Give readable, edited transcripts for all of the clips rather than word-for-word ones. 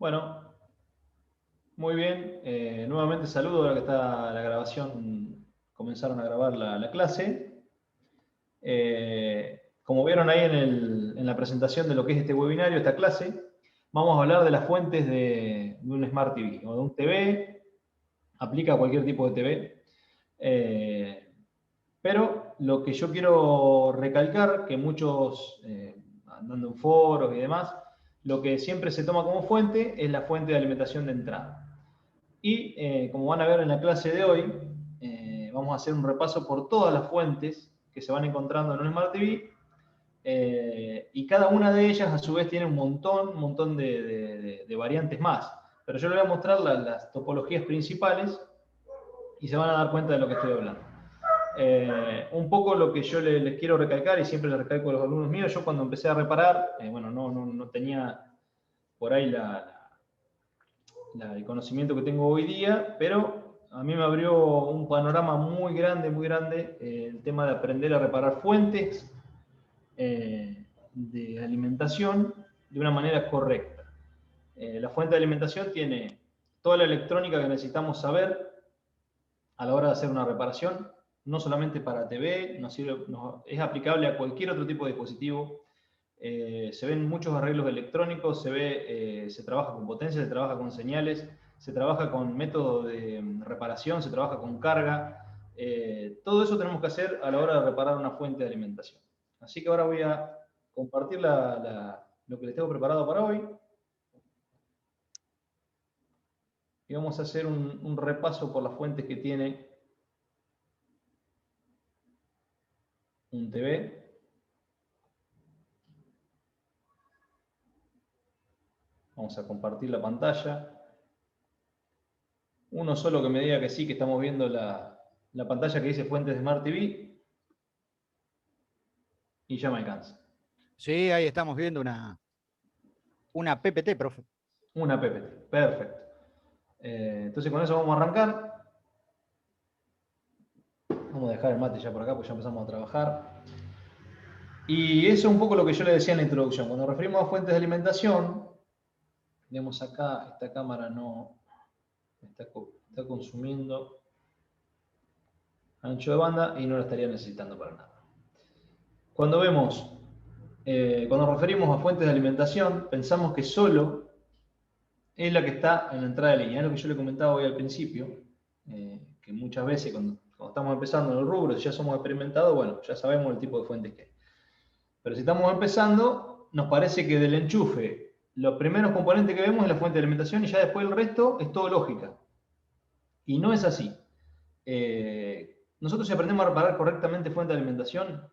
Bueno, muy bien. Nuevamente saludo, ahora que está la grabación, comenzaron a grabar la clase. Como vieron ahí en la presentación de lo que es este webinario, esta clase, vamos a hablar de las fuentes de un Smart TV o de un TV, aplica a cualquier tipo de TV. Pero lo que yo quiero recalcar, que muchos, andando en foros y demás, lo que siempre se toma como fuente es la fuente de alimentación de entrada. Y como van a ver en la clase de hoy, vamos a hacer un repaso por todas las fuentes que se van encontrando en un Smart TV, y cada una de ellas a su vez tiene un montón de variantes más. Pero yo les voy a mostrar las topologías principales y se van a dar cuenta de lo que estoy hablando. Un poco lo que yo les quiero recalcar, y siempre les recalco a los alumnos míos, yo cuando empecé a reparar, bueno, no tenía por ahí el conocimiento que tengo hoy día, pero a mí me abrió un panorama muy grande, el tema de aprender a reparar fuentes de alimentación de una manera correcta. La fuente de alimentación tiene toda la electrónica que necesitamos saber a la hora de hacer una reparación, no solamente para TV, es aplicable a cualquier otro tipo de dispositivo. Se ven muchos arreglos electrónicos, se trabaja con potencia, se trabaja con señales, se trabaja con método de reparación, se trabaja con carga. Todo eso tenemos que hacer a la hora de reparar una fuente de alimentación. Así que ahora voy a compartir lo que les tengo preparado para hoy. Y vamos a hacer un repaso por las fuentes que tiene un TV. Vamos a compartir la pantalla. Uno solo que me diga que sí, que estamos viendo la pantalla que dice fuentes de Smart TV. Y ya me alcanza. Sí, ahí estamos viendo una PPT, profe. Una PPT. Perfecto. Entonces con eso vamos a arrancar. Vamos a dejar el mate ya por acá, porque ya empezamos a trabajar. Y eso es un poco lo que yo le decía en la introducción. Cuando nos referimos a fuentes de alimentación, vemos acá, esta cámara no está consumiendo ancho de banda y no la estaría necesitando para nada. Cuando nos referimos a fuentes de alimentación, pensamos que solo es la que está en la entrada de línea. Es lo que yo le comentaba hoy al principio, que muchas veces cuando estamos empezando en el rubro, si ya somos experimentados, bueno, ya sabemos el tipo de fuentes que hay. Pero si estamos empezando, nos parece que del enchufe, los primeros componentes que vemos es la fuente de alimentación y ya después el resto es todo lógica. Y no es así. Nosotros si aprendemos a reparar correctamente fuente de alimentación,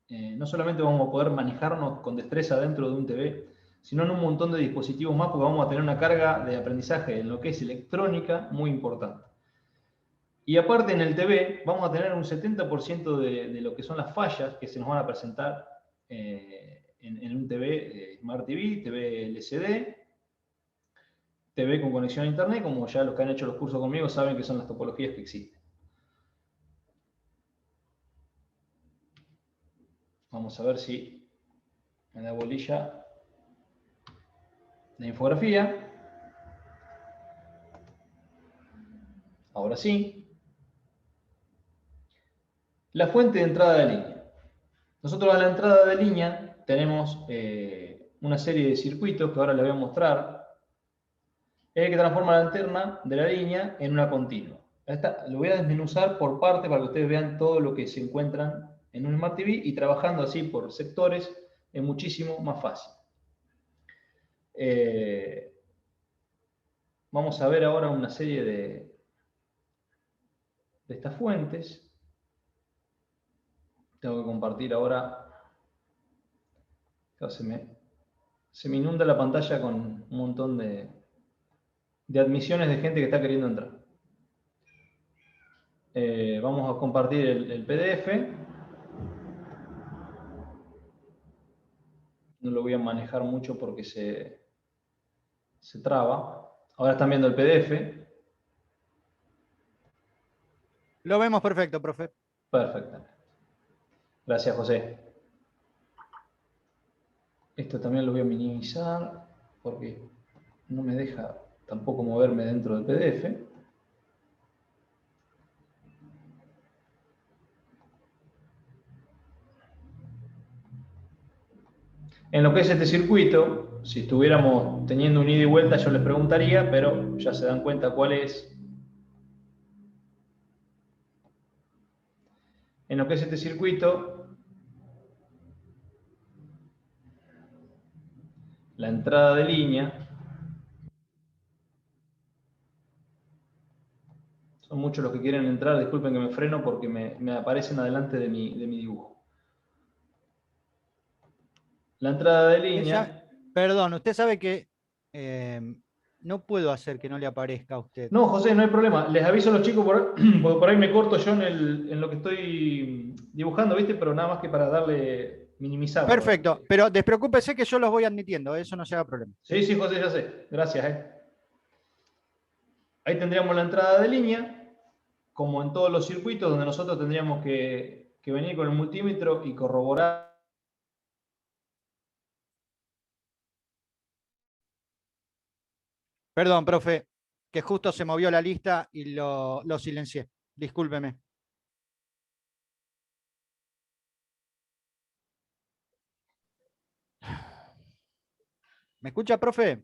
no solamente vamos a poder manejarnos con destreza dentro de un TV, sino en un montón de dispositivos más, porque vamos a tener una carga de aprendizaje en lo que es electrónica muy importante. Y aparte en el TV vamos a tener un 70% de lo que son las fallas que se nos van a presentar en un TV, Smart TV, TV LCD, TV con conexión a Internet, como ya los que han hecho los cursos conmigo saben que son las topologías que existen. Vamos a ver si me da bolilla la infografía. Ahora sí. La fuente de entrada de línea. Nosotros a la entrada de línea tenemos una serie de circuitos que ahora les voy a mostrar. Es el que transforma la alterna de la línea en una continua. Lo voy a desmenuzar por parte para que ustedes vean todo lo que se encuentran en un Smart TV y trabajando así por sectores es muchísimo más fácil. Vamos a ver ahora una serie de estas fuentes. Tengo que compartir ahora. Se me inunda la pantalla con un montón de admisiones de gente que está queriendo entrar. Vamos a compartir el PDF. No lo voy a manejar mucho porque se traba. Ahora están viendo el PDF. Lo vemos perfecto, profe. Perfectamente. Gracias, José. Esto también lo voy a minimizar porque no me deja tampoco moverme dentro del PDF. En lo que es este circuito, si estuviéramos teniendo un ida y vuelta, yo les preguntaría, pero ya se dan cuenta cuál es. En lo que es este circuito, la entrada de línea, son muchos los que quieren entrar, disculpen que me freno porque me aparecen adelante de mi dibujo. La entrada de línea... Perdón, usted sabe que no puedo hacer que no le aparezca a usted. No, José, no hay problema. Les aviso a los chicos, porque por ahí me corto yo en lo que estoy dibujando, ¿viste? Pero nada más que para darle, minimizarlo. Perfecto, pero despreocúpese que yo los voy admitiendo, eso no se haga problema. Sí, sí, José, ya sé. Gracias, Ahí tendríamos la entrada de línea, como en todos los circuitos, donde nosotros tendríamos que venir con el multímetro y corroborar. Perdón, profe, que justo se movió la lista y lo silencié. Discúlpeme. ¿Me escucha, profe?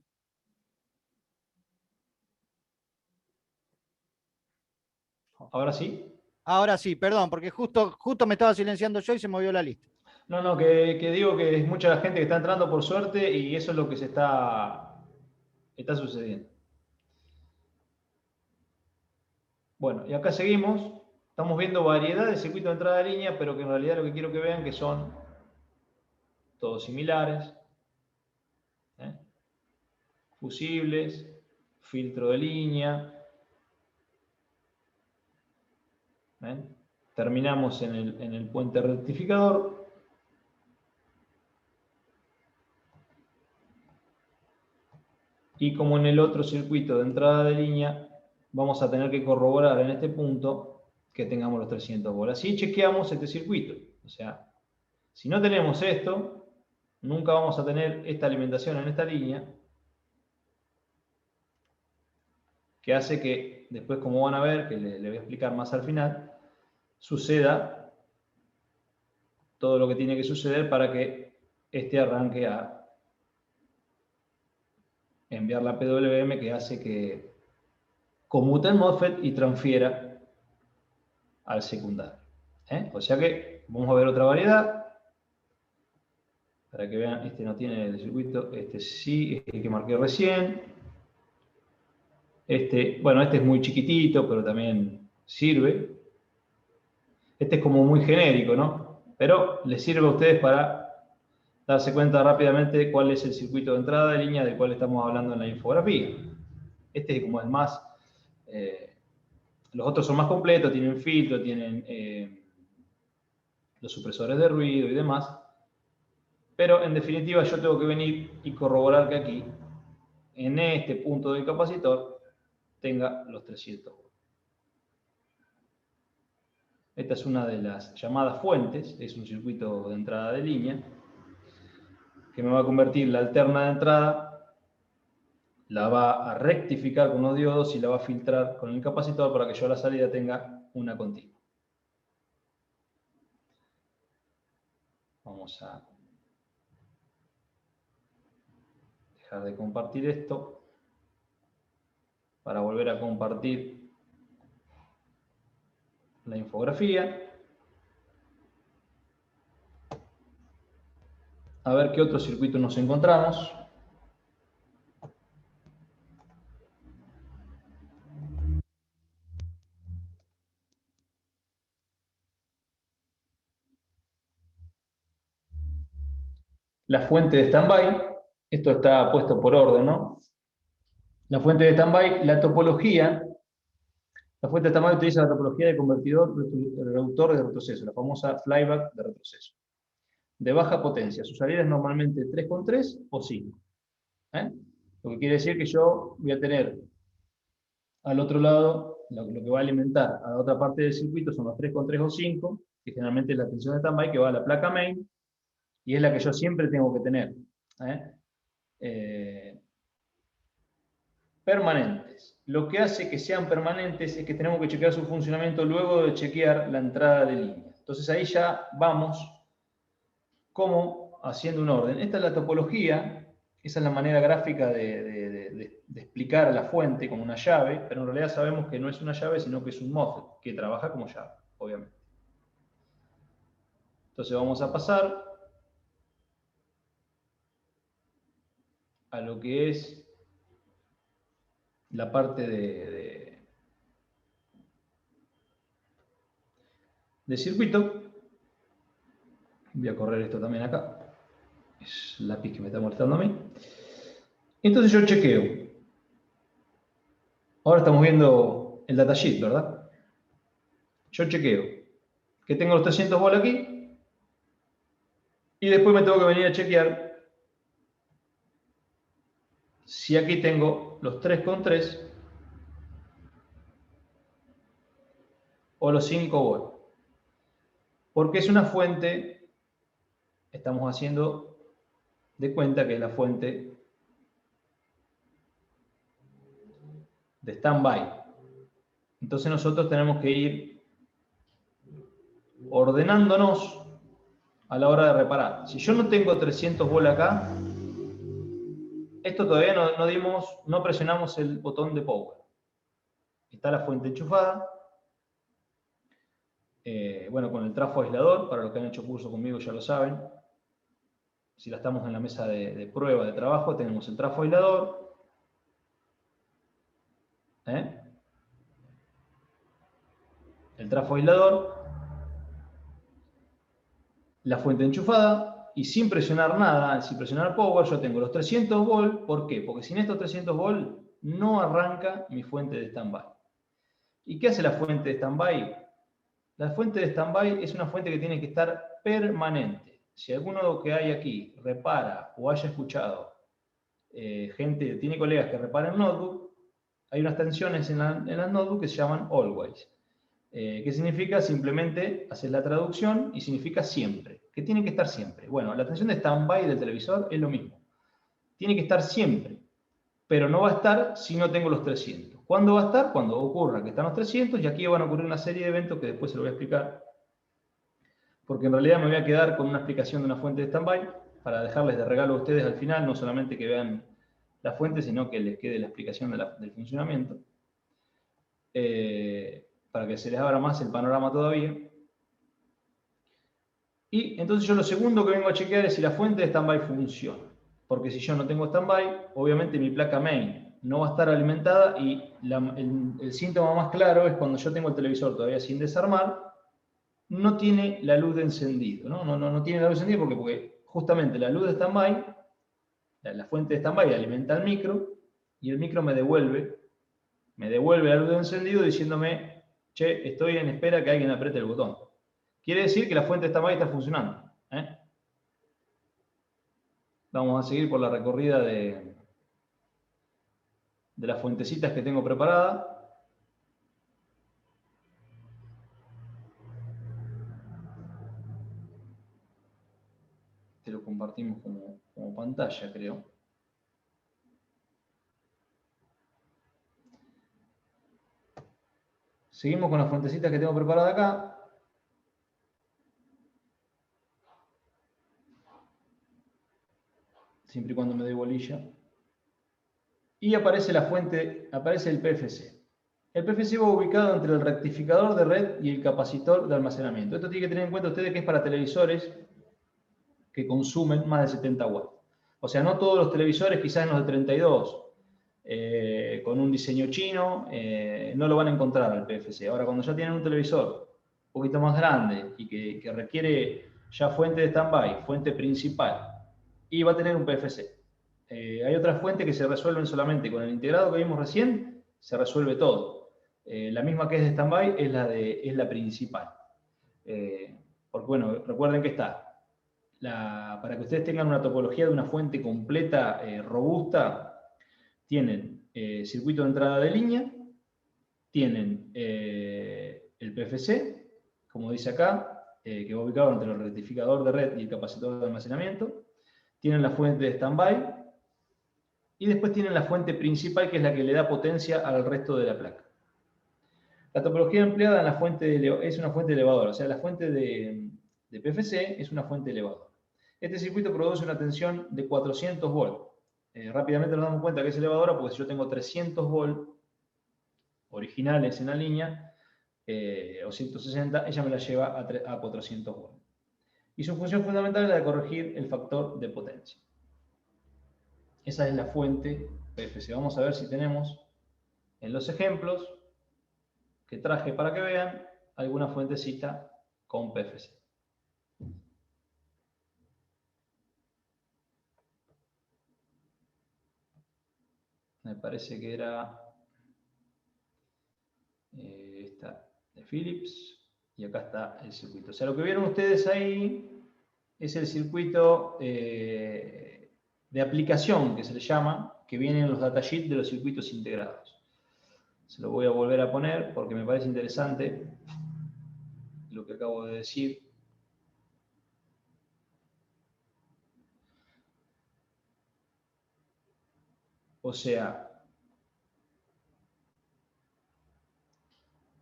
Ahora sí. Ahora sí, perdón, porque justo me estaba silenciando yo y se movió la lista. No, que digo que es mucha la gente que está entrando por suerte y eso es lo que está sucediendo. Bueno, y acá seguimos. Estamos viendo variedad de circuitos de entrada de línea, pero que en realidad lo que quiero que vean que son todos similares. Fusibles, filtro de línea. Terminamos en el puente rectificador. Y como en el otro circuito de entrada de línea, vamos a tener que corroborar en este punto que tengamos los 300 volt. Así chequeamos este circuito. O sea, si no tenemos esto, nunca vamos a tener esta alimentación en esta línea, que hace que, después como van a ver, que le voy a explicar más al final, suceda todo lo que tiene que suceder para que este arranque a enviar la PWM, que hace que conmute el MOSFET y transfiera al secundario. O sea que vamos a ver otra variedad. Para que vean, este no tiene el circuito, este sí, es el que marqué recién. Bueno, este es muy chiquitito, pero también sirve. Este es como muy genérico, ¿no? Pero les sirve a ustedes para darse cuenta rápidamente de cuál es el circuito de entrada de línea del cual estamos hablando en la infografía. Este es como el más... los otros son más completos, tienen filtro, tienen los supresores de ruido y demás. Pero en definitiva yo tengo que venir y corroborar que aquí, en este punto del capacitor, tenga los 300 volts. Esta es una de las llamadas fuentes, es un circuito de entrada de línea, que me va a convertir la alterna de entrada, la va a rectificar con los diodos y la va a filtrar con el capacitor para que yo a la salida tenga una continua. Vamos a dejar de compartir esto para volver a compartir la infografía. A ver qué otro circuito nos encontramos. La fuente de standby, esto está puesto por orden, ¿no? La fuente de standby, la topología, la fuente de standby utiliza la topología de convertidor reductor de retroceso, la famosa flyback de retroceso. De baja potencia, su salida es normalmente 3,3 o 5. Lo que quiere decir que yo voy a tener al otro lado, lo que va a alimentar a la otra parte del circuito son los 3,3 o 5, que generalmente es la tensión de standby que va a la placa main, y es la que yo siempre tengo que tener. permanentes. Lo que hace que sean permanentes es que tenemos que chequear su funcionamiento luego de chequear la entrada de línea. Entonces ahí ya vamos como haciendo un orden. Esta es la topología, esa es la manera gráfica de explicar la fuente como una llave, pero en realidad sabemos que no es una llave, sino que es un MOSFET, que trabaja como llave, obviamente. Entonces vamos a pasar a lo que es la parte de circuito. Voy a correr esto también acá. Es el lápiz que me está molestando a mí. Entonces yo chequeo. Ahora estamos viendo el datasheet, ¿verdad? Yo chequeo que tengo los 300 volt aquí. Y después me tengo que venir a chequear si aquí tengo los 3,3 o los 5 volt. Porque es una fuente, estamos haciendo de cuenta que es la fuente de standby. Entonces nosotros tenemos que ir ordenándonos a la hora de reparar. Si yo no tengo 300 volt acá, esto todavía no presionamos el botón de power. Está la fuente enchufada. Bueno, con el trafo aislador, para los que han hecho curso conmigo ya lo saben. Si la estamos en la mesa de prueba de trabajo, tenemos el trafo aislador. El trafo aislador. La fuente enchufada. Y sin presionar nada, sin presionar power, yo tengo los 300 volt. ¿Por qué? Porque sin estos 300 volt no arranca mi fuente de standby. ¿Y qué hace la fuente de standby? La fuente de standby es una fuente que tiene que estar permanente. Si alguno que hay aquí repara o haya escuchado gente, tiene colegas que reparan notebook, hay unas tensiones en las notebooks que se llaman always. ¿Qué significa? Simplemente haces la traducción y significa siempre. Que tiene que estar siempre. Bueno, la tensión de standby del televisor es lo mismo. Tiene que estar siempre. Pero no va a estar si no tengo los 300. ¿Cuándo va a estar? Cuando ocurra que están los 300, y aquí van a ocurrir una serie de eventos que después se lo voy a explicar. Porque en realidad me voy a quedar con una explicación de una fuente de standby para dejarles de regalo a ustedes al final, no solamente que vean la fuente, sino que les quede la explicación del funcionamiento. Para que se les abra más el panorama todavía. Y entonces yo lo segundo que vengo a chequear es si la fuente de standby funciona. Porque si yo no tengo standby, obviamente mi placa main no va a estar alimentada y el síntoma más claro es cuando yo tengo el televisor todavía sin desarmar, no tiene la luz de encendido. No tiene la luz de encendido porque justamente la luz de standby, la fuente de standby alimenta al micro y el micro me devuelve la luz de encendido diciéndome, che, estoy en espera que alguien apriete el botón. Quiere decir que la fuente de standby está funcionando. Vamos a seguir por la recorrida de las fuentecitas que tengo preparadas. Te lo compartimos como pantalla, creo. Seguimos con las fuentecitas que tengo preparadas acá. Siempre y cuando me dé bolilla. Y aparece la fuente, aparece el PFC. El PFC va ubicado entre el rectificador de red y el capacitor de almacenamiento. Esto tiene que tener en cuenta ustedes que es para televisores que consumen más de 70 watts. O sea, no todos los televisores, quizás en los de 32, con un diseño chino, no lo van a encontrar al PFC. Ahora, cuando ya tienen un televisor un poquito más grande y que requiere ya fuente de standby, fuente principal, y va a tener un PFC. Hay otras fuentes que se resuelven solamente con el integrado que vimos recién, se resuelve todo. La misma que es de standby es la principal. Porque bueno, recuerden que está, para que ustedes tengan una topología de una fuente completa, robusta, tienen circuito de entrada de línea, tienen el PFC, como dice acá, que va ubicado entre el rectificador de red y el capacitor de almacenamiento, tienen la fuente de standby, Y después tienen la fuente principal, que es la que le da potencia al resto de la placa. La topología empleada en la fuente es una fuente elevadora, o sea, la fuente de PFC es una fuente elevadora. Este circuito produce una tensión de 400 volts. Rápidamente nos damos cuenta que es elevadora porque si yo tengo 300 volts originales en la línea, o 160, ella me la lleva a 400 volts. Y su función fundamental es la de corregir el factor de potencia. Esa es la fuente PFC. Vamos a ver si tenemos en los ejemplos que traje para que vean alguna fuentecita con PFC. Me parece que era esta de Philips, y acá está el circuito. O sea, lo que vieron ustedes ahí es el circuito de aplicación, que se le llama, que viene en los datasheets de los circuitos integrados. Se lo voy a volver a poner porque me parece interesante lo que acabo de decir. O sea,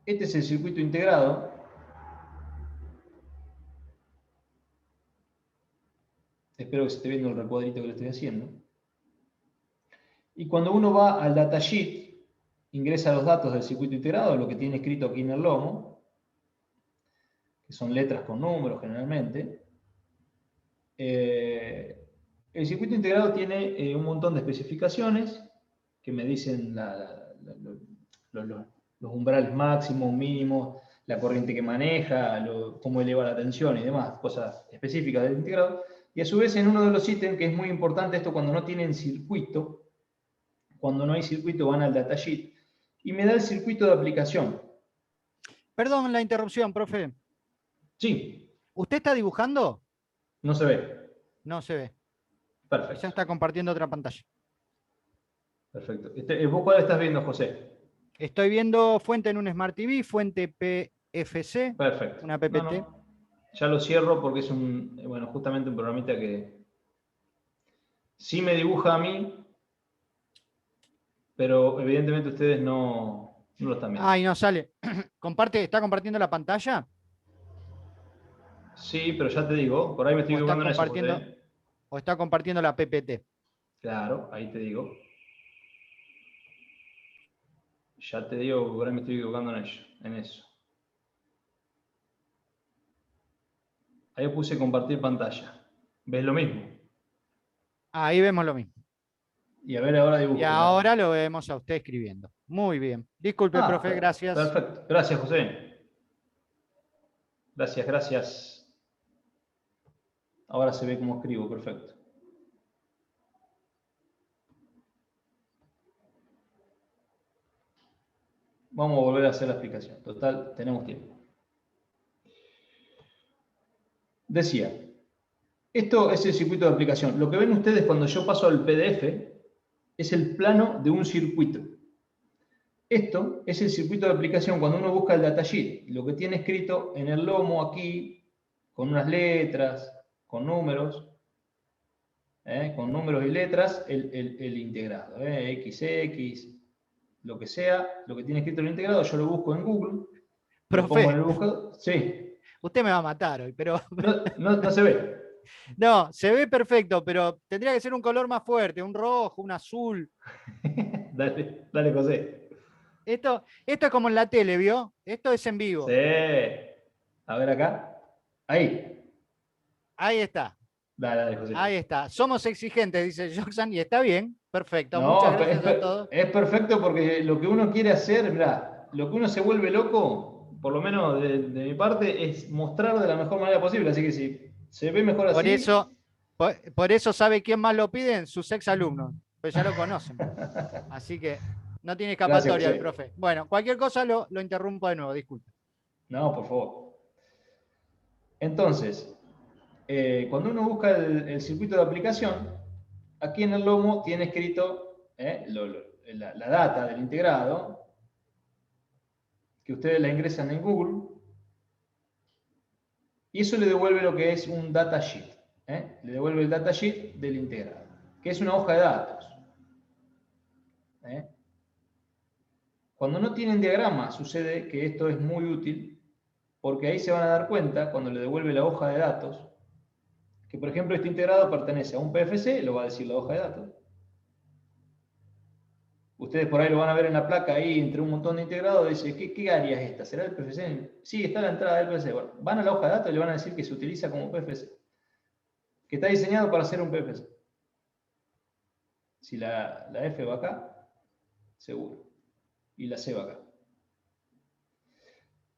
este es el circuito integrado. Espero que se esté viendo el recuadrito que le estoy haciendo. Y cuando uno va al datasheet, ingresa los datos del circuito integrado, lo que tiene escrito aquí en el lomo, que son letras con números generalmente. El circuito integrado tiene un montón de especificaciones que me dicen los umbrales máximos, mínimos, la corriente que maneja, cómo eleva la tensión y demás, cosas específicas del integrado. Y a su vez en uno de los ítems, que es muy importante esto cuando no tienen circuito, cuando no hay circuito van al datasheet, y me da el circuito de aplicación. Perdón la interrupción, profe. Sí. ¿Usted está dibujando? No se ve. No se ve. Perfecto. Ya está compartiendo otra pantalla. Perfecto. ¿Vos cuál estás viendo, José? Estoy viendo fuente en un Smart TV, fuente PFC, Perfecto. una PPT. No. Ya lo cierro porque es justamente un programita que sí me dibuja a mí, pero evidentemente ustedes no lo están viendo. Ay, no sale. ¿Está compartiendo la pantalla? Sí, pero ya te digo, por ahí me estoy equivocando en eso, José. ¿O está compartiendo la PPT? Claro, ahí te digo. Ya te digo, por ahí me estoy equivocando en eso. Ahí puse compartir pantalla. ¿Ves lo mismo? Ahí vemos lo mismo. Y a ver, ahora dibujo. Y ahora lo vemos a usted escribiendo. Muy bien. Disculpe, profe, gracias. Perfecto. Gracias, José. Gracias. Ahora se ve cómo escribo, perfecto. Vamos a volver a hacer la explicación. Total, tenemos tiempo. Decía, esto es el circuito de aplicación. Lo que ven ustedes cuando yo paso al PDF es el plano de un circuito. Esto es el circuito de aplicación cuando uno busca el datasheet. Lo que tiene escrito en el lomo aquí, con unas letras, con números y letras, el integrado. XX, lo que sea, lo que tiene escrito el integrado, yo lo busco en Google. Profe, lo pongo en el buscador. Sí. Usted me va a matar hoy, pero... No se ve. No, se ve perfecto, pero tendría que ser un color más fuerte, un rojo, un azul. Dale, José. Esto es como en la tele, ¿vio? Esto es en vivo. Sí. A ver acá. Ahí. Ahí está. Dale, José. Ahí está. Somos exigentes, dice Joxan, y está bien. Perfecto. No, muchas gracias a todos. Es perfecto porque lo que uno quiere hacer, mirá, lo que uno se vuelve loco, por lo menos de mi parte, es mostrar de la mejor manera posible. Así que si se ve mejor así. Por eso sabe quién más lo piden, sus exalumnos. Pues ya lo conocen. Así que no tiene escapatoria el profe. Bueno, cualquier cosa lo interrumpo de nuevo, disculpe. No, por favor. Entonces, cuando uno busca el circuito de aplicación, aquí en el lomo tiene escrito la data del integrado, que ustedes la ingresan en Google, y eso le devuelve lo que es un datasheet. Le devuelve el datasheet del integrado, que es una hoja de datos. Cuando no tienen diagrama, sucede que esto es muy útil, porque ahí se van a dar cuenta, cuando le devuelve la hoja de datos, que por ejemplo este integrado pertenece a un PFC, lo va a decir la hoja de datos. Ustedes por ahí lo van a ver en la placa, ahí entre un montón de integrados, dice, ¿qué área es esta? ¿Será el PFC? Sí, está a la entrada del PFC. Bueno, van a la hoja de datos y le van a decir que se utiliza como PFC, que está diseñado para ser un PFC. Si la F va acá, seguro. Y la C va acá.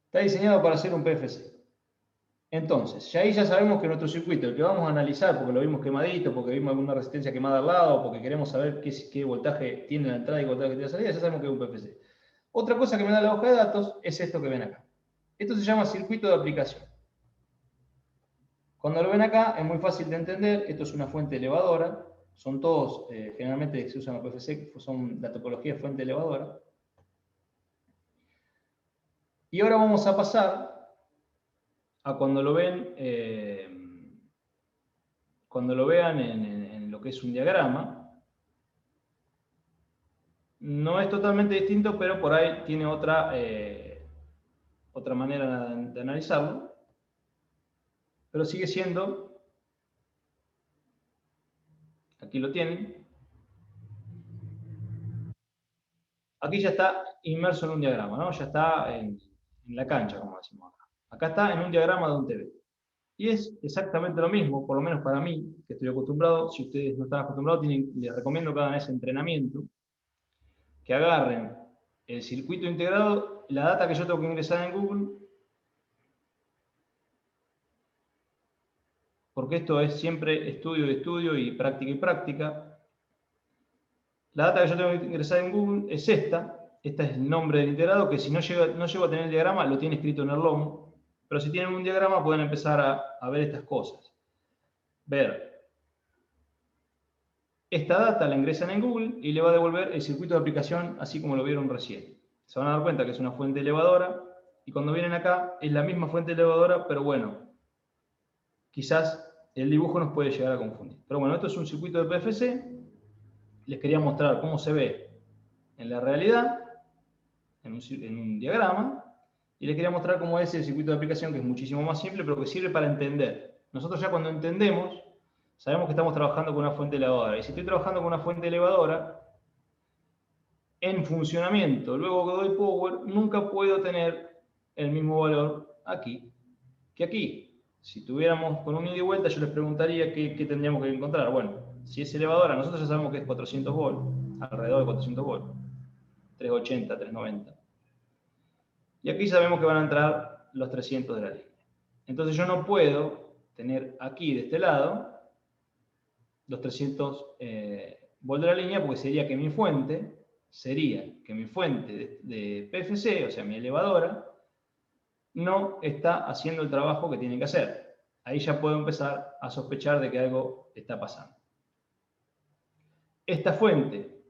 Está diseñado para ser un PFC. Entonces, ya ahí ya sabemos que nuestro circuito, el que vamos a analizar, porque lo vimos quemadito, porque vimos alguna resistencia quemada al lado, porque queremos saber qué voltaje tiene la entrada y qué voltaje tiene la salida, ya sabemos que es un PFC. Otra cosa que me da la hoja de datos es esto que ven acá. Esto se llama circuito de aplicación. Cuando lo ven acá es muy fácil de entender, esto es una fuente elevadora, son todos, generalmente se usan los PFC, son la topología de fuente elevadora. Y ahora vamos a pasar a cuando lo ven, cuando lo vean en lo que es un diagrama. No es totalmente distinto, pero por ahí tiene otra manera de analizarlo. Pero sigue siendo, aquí lo tienen. Aquí ya está inmerso en un diagrama, ¿no? Ya está en la cancha, como decimos acá. Acá está en un diagrama de un TV. Y es exactamente lo mismo, por lo menos para mí, que estoy acostumbrado. Si ustedes no están acostumbrados, les recomiendo que hagan ese entrenamiento, que agarren el circuito integrado, la data que yo tengo que ingresar en Google, porque esto es siempre estudio de estudio y práctica. La data que yo tengo que ingresar en Google es esta. Este es el nombre del integrado, que si no llego a tener el diagrama, lo tiene escrito en el lomo. Pero si tienen un diagrama, pueden empezar a ver estas cosas. Ver. Esta data la ingresan en Google y le va a devolver el circuito de aplicación, así como lo vieron recién. Se van a dar cuenta que es una fuente elevadora, y cuando vienen acá, es la misma fuente elevadora, pero bueno, quizás el dibujo nos puede llegar a confundir. Pero bueno, esto es un circuito de PFC. Les quería mostrar cómo se ve en la realidad, en un diagrama, y les quería mostrar cómo es el circuito de aplicación, que es muchísimo más simple, pero que sirve para entender. Nosotros ya cuando entendemos, sabemos que estamos trabajando con una fuente elevadora. Y si estoy trabajando con una fuente elevadora, en funcionamiento, luego que doy power, nunca puedo tener el mismo valor aquí que aquí. Si tuviéramos con un ida y vuelta, yo les preguntaría qué tendríamos que encontrar. Bueno, si es elevadora, nosotros ya sabemos que es 400 volts, alrededor de 400 volts, 380, 390. Y aquí sabemos que van a entrar los 300 de la línea. Entonces yo no puedo tener aquí, de este lado, los 300 volts de la línea, porque sería que mi fuente de PFC, o sea, mi elevadora, no está haciendo el trabajo que tiene que hacer. Ahí ya puedo empezar a sospechar de que algo está pasando. Esta fuente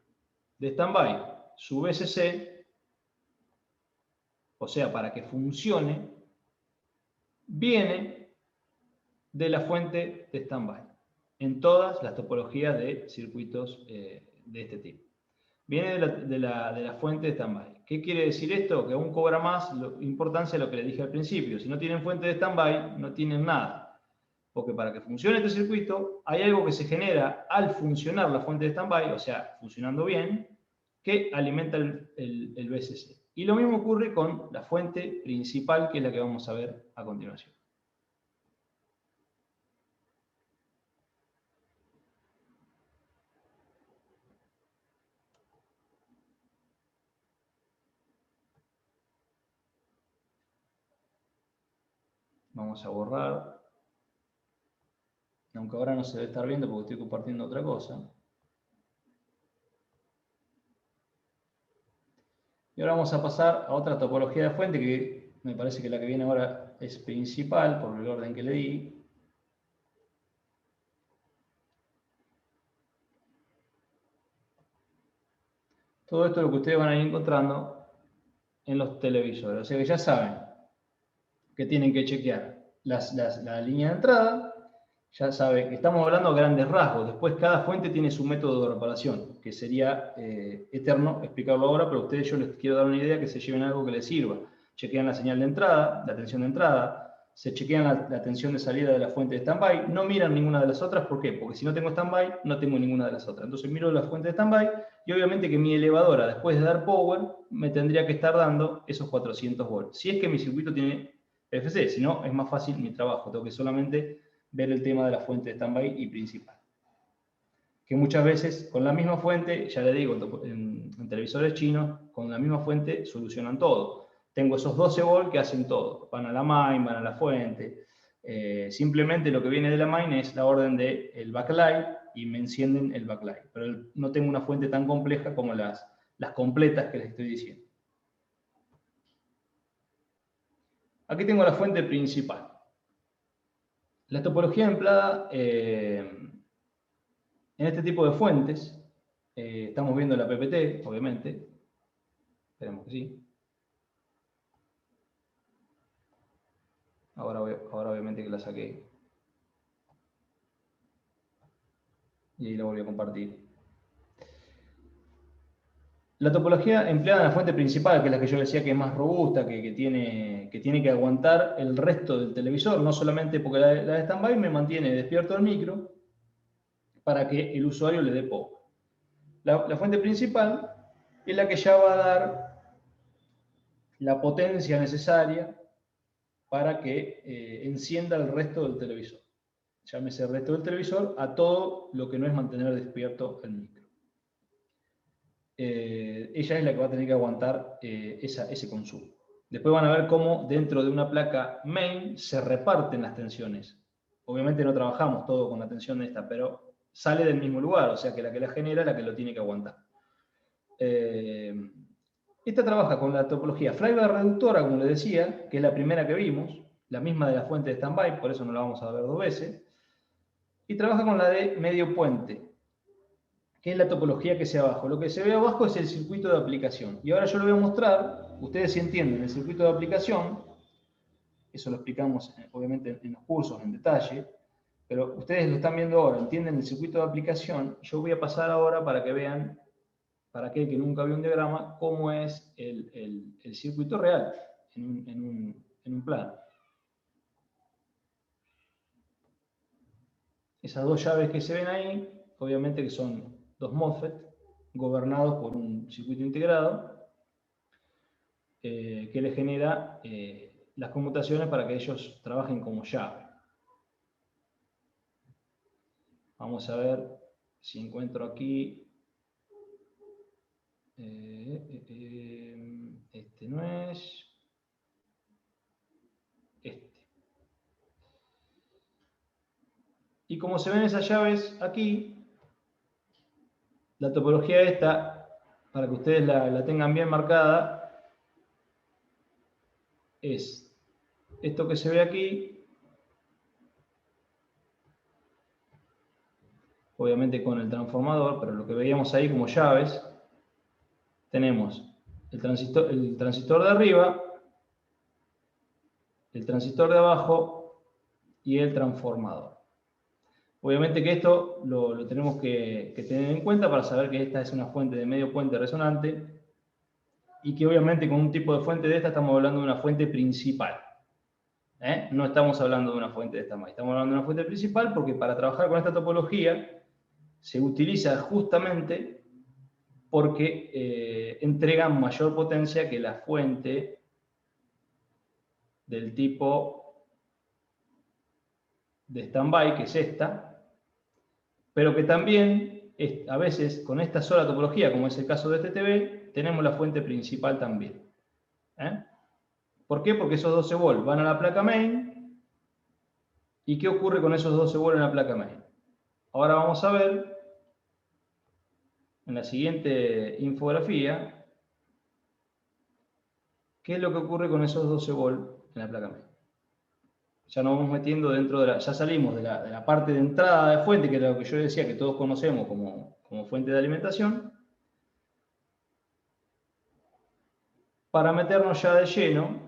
de standby, su VCC, o sea, para que funcione, viene de la fuente de standby, en todas las topologías de circuitos de este tipo. Viene de la fuente de standby. ¿Qué quiere decir esto? Que aún cobra más importancia lo que les dije al principio. Si no tienen fuente de standby, no tienen nada. Porque para que funcione este circuito, hay algo que se genera al funcionar la fuente de standby, o sea, funcionando bien, que alimenta el VCC. Y lo mismo ocurre con la fuente principal, que es la que vamos a ver a continuación. Vamos a borrar. Aunque ahora no se debe estar viendo porque estoy compartiendo otra cosa. Y ahora vamos a pasar a otra topología de fuente, que me parece que la que viene ahora es principal, por el orden que le di. Todo esto es lo que ustedes van a ir encontrando en los televisores. O sea que ya saben que tienen que chequear la línea de entrada, ya sabe que estamos hablando a grandes rasgos. Después cada fuente tiene su método de reparación, que sería eterno explicarlo ahora, pero a ustedes yo les quiero dar una idea que se lleven algo que les sirva. Chequean la señal de entrada, la tensión de entrada, se chequean la tensión de salida de la fuente de stand-by, no miran ninguna de las otras. ¿Por qué? Porque si no tengo stand-by, no tengo ninguna de las otras. Entonces miro la fuente de stand-by y obviamente que mi elevadora, después de dar power, me tendría que estar dando esos 400 volts. Si es que mi circuito tiene FC, si no, es más fácil mi trabajo. Tengo que solamente ver el tema de la fuente de stand-by y principal. Que muchas veces con la misma fuente, ya le digo, en televisores chinos, con la misma fuente solucionan todo. Tengo esos 12 volts que hacen todo. Van a la main, van a la fuente. Simplemente lo que viene de la main es la orden del backlight y me encienden el backlight. Pero no tengo una fuente tan compleja como las completas que les estoy diciendo. Aquí tengo la fuente principal. La topología empleada en este tipo de fuentes, estamos viendo la PPT, obviamente. Esperemos que sí. Ahora obviamente que la saqué. Y ahí la volví a compartir. La topología empleada en la fuente principal, que es la que yo decía que es más robusta, que tiene que aguantar el resto del televisor, no solamente porque la de stand-by me mantiene despierto el micro, para que el usuario le dé poco. La fuente principal es la que ya va a dar la potencia necesaria para que encienda el resto del televisor. Llámese el resto del televisor a todo lo que no es mantener despierto el micro. Ella es la que va a tener que aguantar ese consumo. Después van a ver cómo dentro de una placa main se reparten las tensiones. Obviamente no trabajamos todo con la tensión de esta, pero sale del mismo lugar, o sea que la genera es la que lo tiene que aguantar. Esta trabaja con la topología flyback reductora, como les decía, que es la primera que vimos, la misma de la fuente de standby, por eso no la vamos a ver dos veces. Y trabaja con la de medio puente, que es la topología que se ve abajo. Lo que se ve abajo es el circuito de aplicación. Y ahora yo lo voy a mostrar, ustedes si entienden el circuito de aplicación, eso lo explicamos obviamente en los cursos en detalle, pero ustedes lo están viendo ahora, entienden el circuito de aplicación. Yo voy a pasar ahora para que vean, para aquel que nunca vio un diagrama, cómo es el circuito real en un plano. Esas dos llaves que se ven ahí, obviamente que son dos MOSFET gobernados por un circuito integrado que le genera las conmutaciones para que ellos trabajen como llave. Vamos a ver si encuentro aquí. Este no es. Este. Y como se ven esas llaves aquí, la topología esta, para que ustedes la tengan bien marcada, es esto que se ve aquí, obviamente con el transformador, pero lo que veíamos ahí como llaves, tenemos el transistor de arriba, el transistor de abajo y el transformador. Obviamente que esto lo tenemos que tener en cuenta para saber que esta es una fuente de medio puente resonante y que obviamente con un tipo de fuente de esta estamos hablando de una fuente principal. No estamos hablando de una fuente de esta más, estamos hablando de una fuente principal porque para trabajar con esta topología se utiliza justamente porque entregan mayor potencia que la fuente del tipo de standby, que es esta, pero que también a veces con esta sola topología, como es el caso de este TV, tenemos la fuente principal también. ¿Por qué? Porque esos 12 volts van a la placa main. ¿Y qué ocurre con esos 12 volts en la placa main? Ahora vamos a ver en la siguiente infografía qué es lo que ocurre con esos 12 volts en la placa main. Ya nos vamos metiendo dentro de ya salimos de la parte de entrada de fuente, que era lo que yo decía que todos conocemos como fuente de alimentación, para meternos ya de lleno .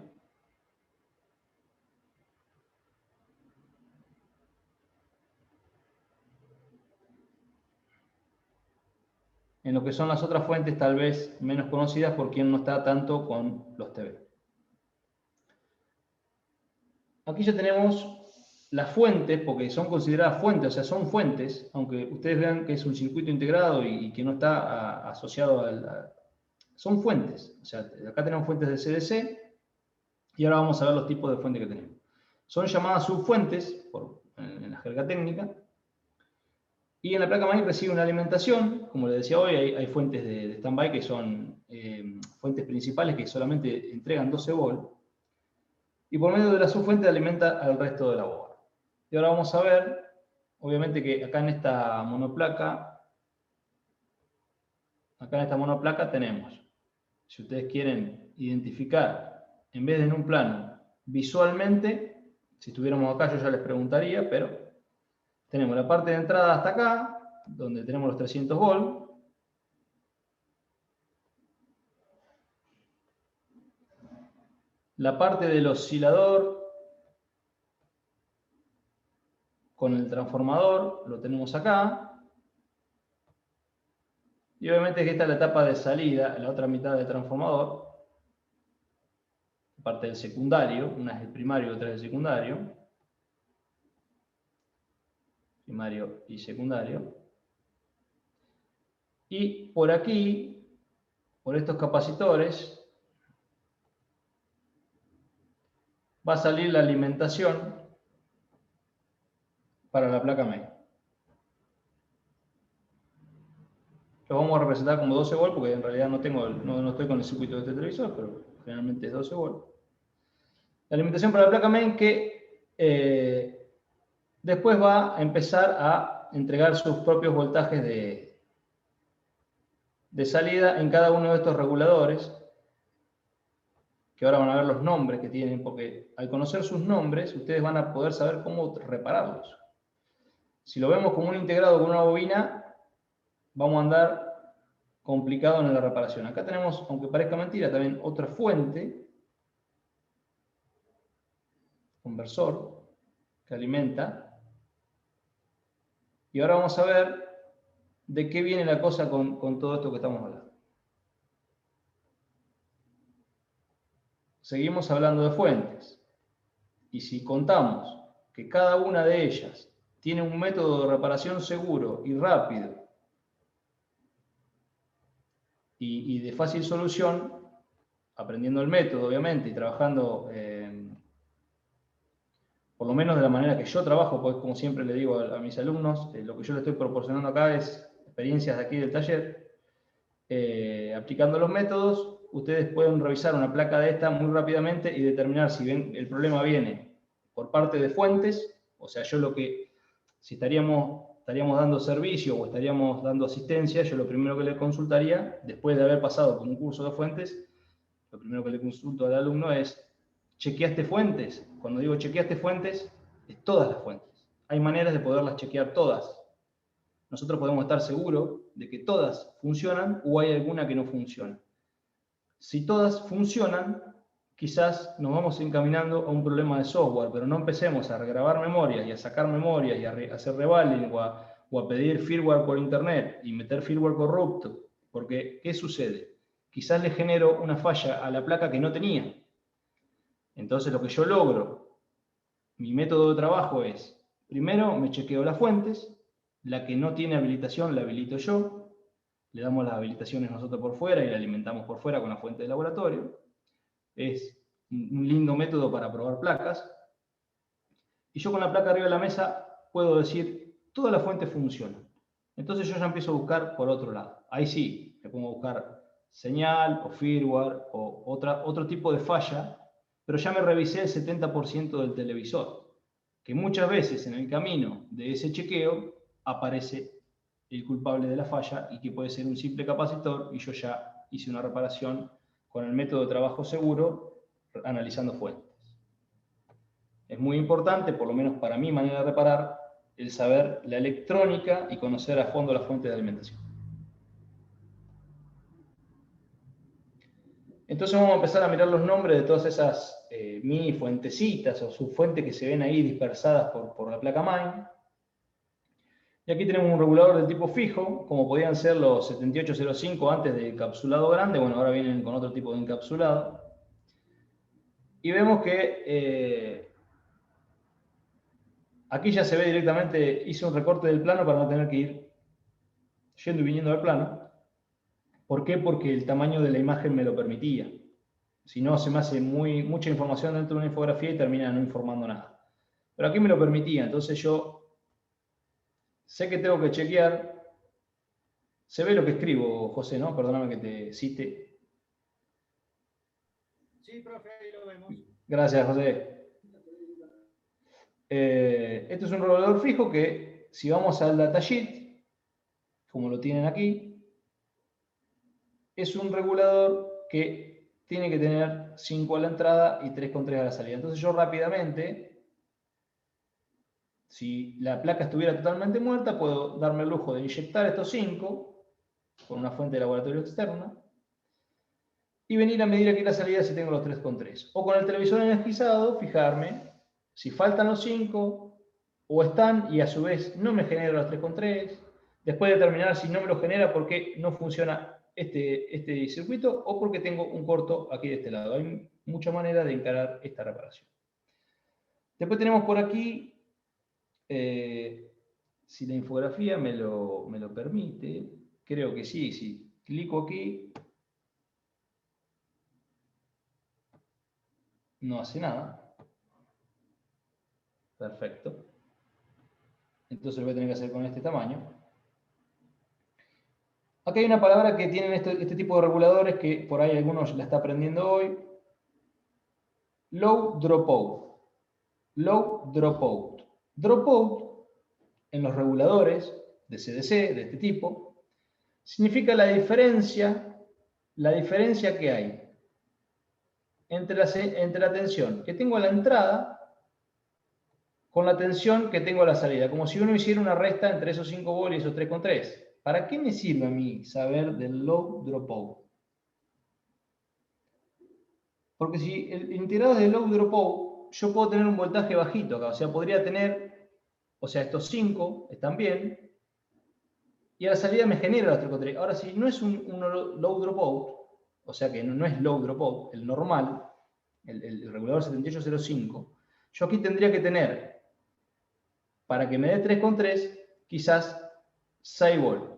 lo que son las otras fuentes tal vez menos conocidas por quien no está tanto con los TV. Aquí ya tenemos las fuentes, porque son consideradas fuentes, o sea, son fuentes, aunque ustedes vean que es un circuito integrado y que no está asociado son fuentes. O sea, acá tenemos fuentes de CDC y ahora vamos a ver los tipos de fuentes que tenemos. Son llamadas subfuentes en la jerga técnica. Y en la placa main recibe una alimentación, como les decía hoy, hay fuentes de standby que son fuentes principales que solamente entregan 12 volt. Y por medio de la subfuente alimenta al resto de la board. Y ahora vamos a ver, obviamente que acá en esta monoplaca tenemos, si ustedes quieren identificar, en vez de en un plano, visualmente, si estuviéramos acá yo ya les preguntaría, pero tenemos la parte de entrada hasta acá, donde tenemos los 300 volt. La parte del oscilador con el transformador lo tenemos acá. Y obviamente que esta es la etapa de salida, la otra mitad del transformador. Parte del secundario, una es el primario y otra es el secundario. Primario y secundario. Y por aquí, por estos capacitores, va a salir la alimentación para la placa main. Lo vamos a representar como 12 volt porque en realidad no estoy con el circuito de este televisor, pero generalmente es 12 volt. La alimentación para la placa main que después va a empezar a entregar sus propios voltajes de salida en cada uno de estos reguladores, que ahora van a ver los nombres que tienen, porque al conocer sus nombres, ustedes van a poder saber cómo repararlos. Si lo vemos como un integrado con una bobina, vamos a andar complicado en la reparación. Acá tenemos, aunque parezca mentira, también otra fuente, conversor, que alimenta. Y ahora vamos a ver de qué viene la cosa con todo esto que estamos hablando. Seguimos hablando de fuentes. Y si contamos que cada una de ellas tiene un método de reparación seguro y rápido y de fácil solución, aprendiendo el método, obviamente, y trabajando, por lo menos de la manera que yo trabajo, pues como siempre le digo a mis alumnos, lo que yo les estoy proporcionando acá es experiencias de aquí del taller, aplicando los métodos, ustedes pueden revisar una placa de esta muy rápidamente y determinar si ven el problema viene por parte de fuentes, o sea, si estaríamos dando servicio o estaríamos dando asistencia, yo lo primero que le consultaría, después de haber pasado por un curso de fuentes, lo primero que le consulto al alumno es, ¿chequeaste fuentes? Cuando digo chequeaste fuentes, es todas las fuentes. Hay maneras de poderlas chequear todas. Nosotros podemos estar seguros de que todas funcionan o hay alguna que no funciona. Si todas funcionan, quizás nos vamos encaminando a un problema de software, pero no empecemos a regrabar memorias y a sacar memorias y a hacer revaling o a pedir firmware por internet y meter firmware corrupto. Porque, ¿qué sucede? Quizás le genero una falla a la placa que no tenía. Entonces lo que yo logro, mi método de trabajo es, primero me chequeo las fuentes, la que no tiene habilitación la habilito yo, le damos las habilitaciones nosotros por fuera y la alimentamos por fuera con la fuente de laboratorio. Es un lindo método para probar placas. Y yo con la placa arriba de la mesa puedo decir, todas las fuentes funcionan. Entonces yo ya empiezo a buscar por otro lado. Ahí sí, me pongo a buscar señal o firmware o otro tipo de falla, pero ya me revisé el 70% del televisor, que muchas veces en el camino de ese chequeo aparece el culpable de la falla y que puede ser un simple capacitor y yo ya hice una reparación con el método de trabajo seguro analizando fuentes. Es muy importante, por lo menos para mi manera de reparar, el saber la electrónica y conocer a fondo las fuentes de alimentación. Entonces vamos a empezar a mirar los nombres de todas esas mini fuentecitas o subfuentes que se ven ahí dispersadas por la placa main. Y aquí tenemos un regulador de tipo fijo, como podían ser los 7805 antes de encapsulado grande. Bueno, ahora vienen con otro tipo de encapsulado. Y vemos que aquí ya se ve directamente, hice un recorte del plano para no tener que ir yendo y viniendo al plano. ¿Por qué? Porque el tamaño de la imagen me lo permitía. Si no, se me hace mucha información dentro de una infografía y termina no informando nada. Pero aquí me lo permitía, entonces yo sé que tengo que chequear. Se ve lo que escribo, José, ¿no? Perdóname que te cite. Sí, profe, ahí lo vemos. Gracias, José. Este es un regulador fijo que, si vamos al datasheet, como lo tienen aquí, es un regulador que tiene que tener 5 a la entrada y 3,3 a la salida. Entonces yo rápidamente, si la placa estuviera totalmente muerta, puedo darme el lujo de inyectar estos 5 con una fuente de laboratorio externa y venir a medir aquí la salida si tengo los 3,3. O con el televisor energizado, fijarme si faltan los 5 o están y a su vez no me genera los 3,3. Después determinar si no me lo genera porque no funciona este circuito o porque tengo un corto aquí de este lado. Hay muchas maneras de encarar esta reparación. Después tenemos por aquí, si la infografía me lo permite, creo que sí, si clico aquí, no hace nada. Perfecto. Entonces lo voy a tener que hacer con este tamaño. Aquí hay una palabra que tienen este tipo de reguladores que por ahí algunos la está aprendiendo hoy. Low dropout. Low dropout. Dropout en los reguladores de CDC, de este tipo, significa la diferencia que hay entre la tensión que tengo a la entrada con la tensión que tengo a la salida, como si uno hiciera una resta entre esos 5 volts y esos 3,3. ¿Para qué me sirve a mí saber del low dropout? Porque si el integrado de low dropout, yo puedo tener un voltaje bajito acá, o sea, podría tener, o sea, estos 5 están bien, y a la salida me genera los 3,3. Ahora, si no es un low dropout, o sea que no es low dropout, el normal, el regulador 7805, yo aquí tendría que tener, para que me dé 3,3, quizás 6 volts.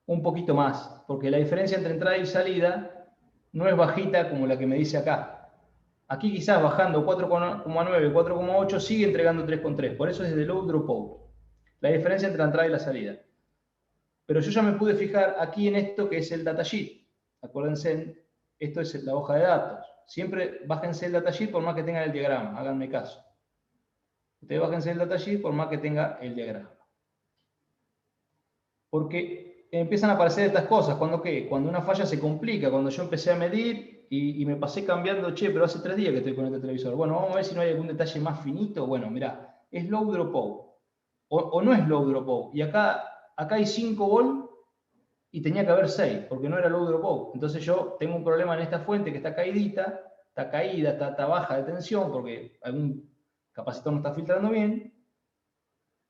Un poquito más, porque la diferencia entre entrada y salida no es bajita como la que me dice acá. Aquí quizás bajando 4,9, 4,8 sigue entregando 3,3, por eso es de low dropout. La diferencia entre la entrada y la salida. Pero yo ya me pude fijar aquí en esto que es el datasheet. Acuérdense, esto es la hoja de datos. Siempre bájense el datasheet por más que tengan el diagrama, háganme caso. Ustedes bájense el datasheet por más que tenga el diagrama. Porque empiezan a aparecer estas cosas, cuando una falla se complica, cuando yo empecé a medir y me pasé cambiando, che, pero hace 3 días que estoy con este televisor. Bueno, vamos a ver si no hay algún detalle más finito. Bueno, mirá, es low dropout. O no es low dropout. Y acá hay 5 volts y tenía que haber 6, porque no era low dropout. Entonces yo tengo un problema en esta fuente que está caídita, está caída, está baja de tensión, porque algún capacitor no está filtrando bien,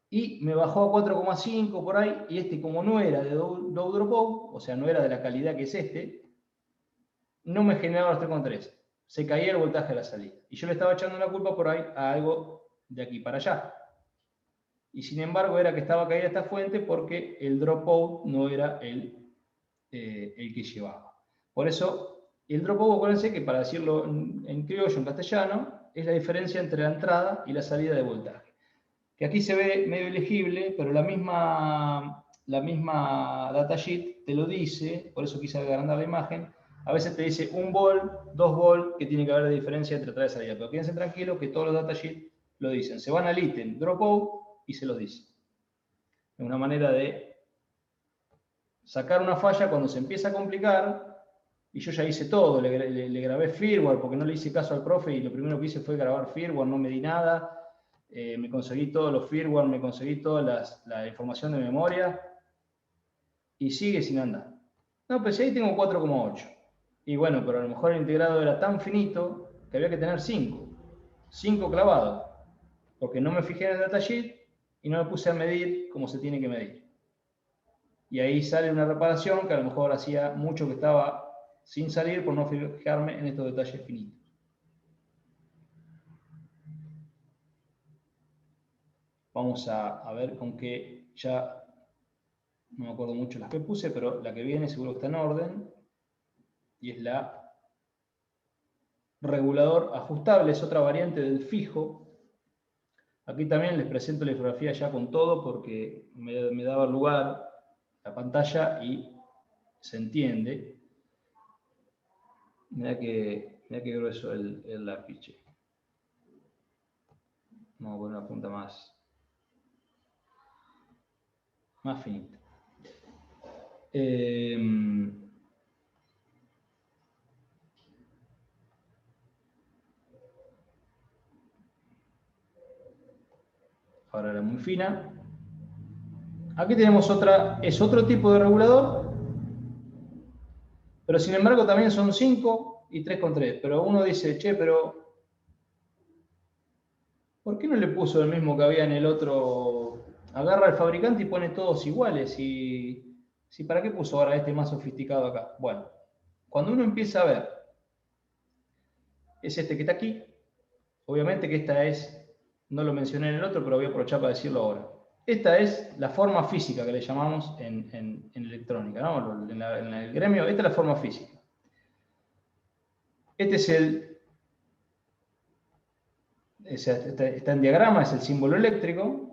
y me bajó a 4,5 por ahí, y este como no era de low dropout, o sea, no era de la calidad que es este, no me generaba los 3,3. Se caía el voltaje de la salida. Y yo le estaba echando la culpa por ahí a algo de aquí para allá. Y sin embargo era que estaba caída esta fuente porque el dropout no era el que llevaba. Por eso, el dropout, acuérdense que para decirlo en criollo, en castellano, es la diferencia entre la entrada y la salida de voltaje. Que aquí se ve medio ilegible, pero la misma datasheet te lo dice, por eso quise agrandar la imagen. A veces te dice 1 volt, 2 volt, que tiene que haber de diferencia entre entrada y salida. Pero quédense tranquilos que todos los datasheets lo dicen. Se van al ítem dropout y se los dice. Es una manera de sacar una falla cuando se empieza a complicar, y yo ya hice todo, le grabé firmware porque no le hice caso al profe y lo primero que hice fue grabar firmware, no me di nada, me conseguí todos los firmware, me conseguí toda la información de memoria y sigue sin andar. No, pues ahí tengo 4,8. Y bueno, pero a lo mejor el integrado era tan finito que había que tener 5 clavados, porque no me fijé en el datasheet y no me puse a medir como se tiene que medir. Y ahí sale una reparación que a lo mejor hacía mucho que estaba sin salir por no fijarme en estos detalles finitos. Vamos a ver con qué ya no me acuerdo mucho las que puse, pero la que viene seguro que está en orden. Y es la regulador ajustable, es otra variante del fijo. Aquí también les presento la infografía ya con todo porque me daba lugar la pantalla y se entiende. Mirá qué grueso el afiche. Vamos a poner una punta más finita. Ahora era muy fina. Aquí tenemos otra, es otro tipo de regulador, pero sin embargo también son 5 y 3,3. Pero uno dice, che, pero ¿por qué no le puso el mismo que había en el otro? Agarra el fabricante y pone todos iguales. Y ¿para qué puso ahora este más sofisticado acá? Bueno, cuando uno empieza a ver, es este que está aquí. Obviamente que esta es, no lo mencioné en el otro, pero voy a aprovechar para decirlo ahora. Esta es la forma física que le llamamos en electrónica, ¿no? En el gremio, esta es la forma física. Este es está en diagrama, es el símbolo eléctrico.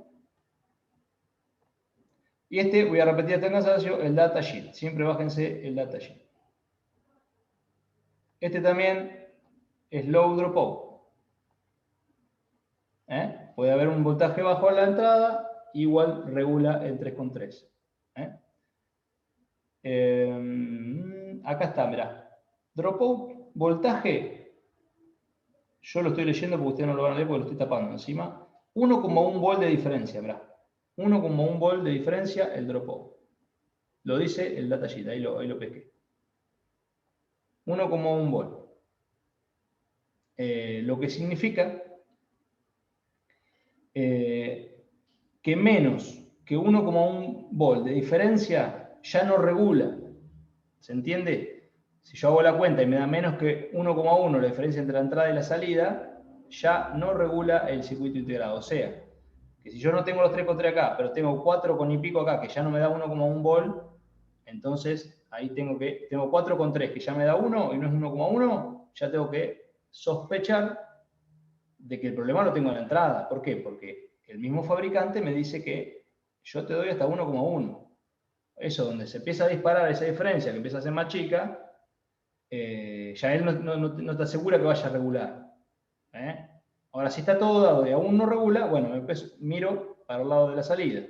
Y este, voy a repetir hasta el cansancio, el datasheet. Siempre bájense el datasheet. Este también es low dropout. Puede haber un voltaje bajo a la entrada, igual regula el 3,3. Acá está, mirá. Dropout, voltaje. Yo lo estoy leyendo porque ustedes no lo van a leer porque lo estoy tapando encima. 1,1 volt de diferencia, mirá. 1,1 volt de diferencia el dropout. Lo dice el datasheet, ahí lo pesqué. 1,1 volt. Lo que significa que menos que 1,1 volt de diferencia ya no regula. ¿Se entiende? Si yo hago la cuenta y me da menos que 1,1 la diferencia entre la entrada y la salida, ya no regula el circuito integrado. O sea, que si yo no tengo los 3,3 acá, pero tengo 4 con y pico acá, que ya no me da 1,1 volt, entonces ahí tengo 4,3 que ya me da 1 y no es 1,1, ya tengo que sospechar de que el problema lo tengo en la entrada. ¿Por qué? Porque el mismo fabricante me dice que yo te doy hasta 1,1. Eso, donde se empieza a disparar esa diferencia, que empieza a ser más chica, ya él no te asegura que vaya a regular. Ahora, si está todo dado y aún no regula, bueno, miro para el lado de la salida.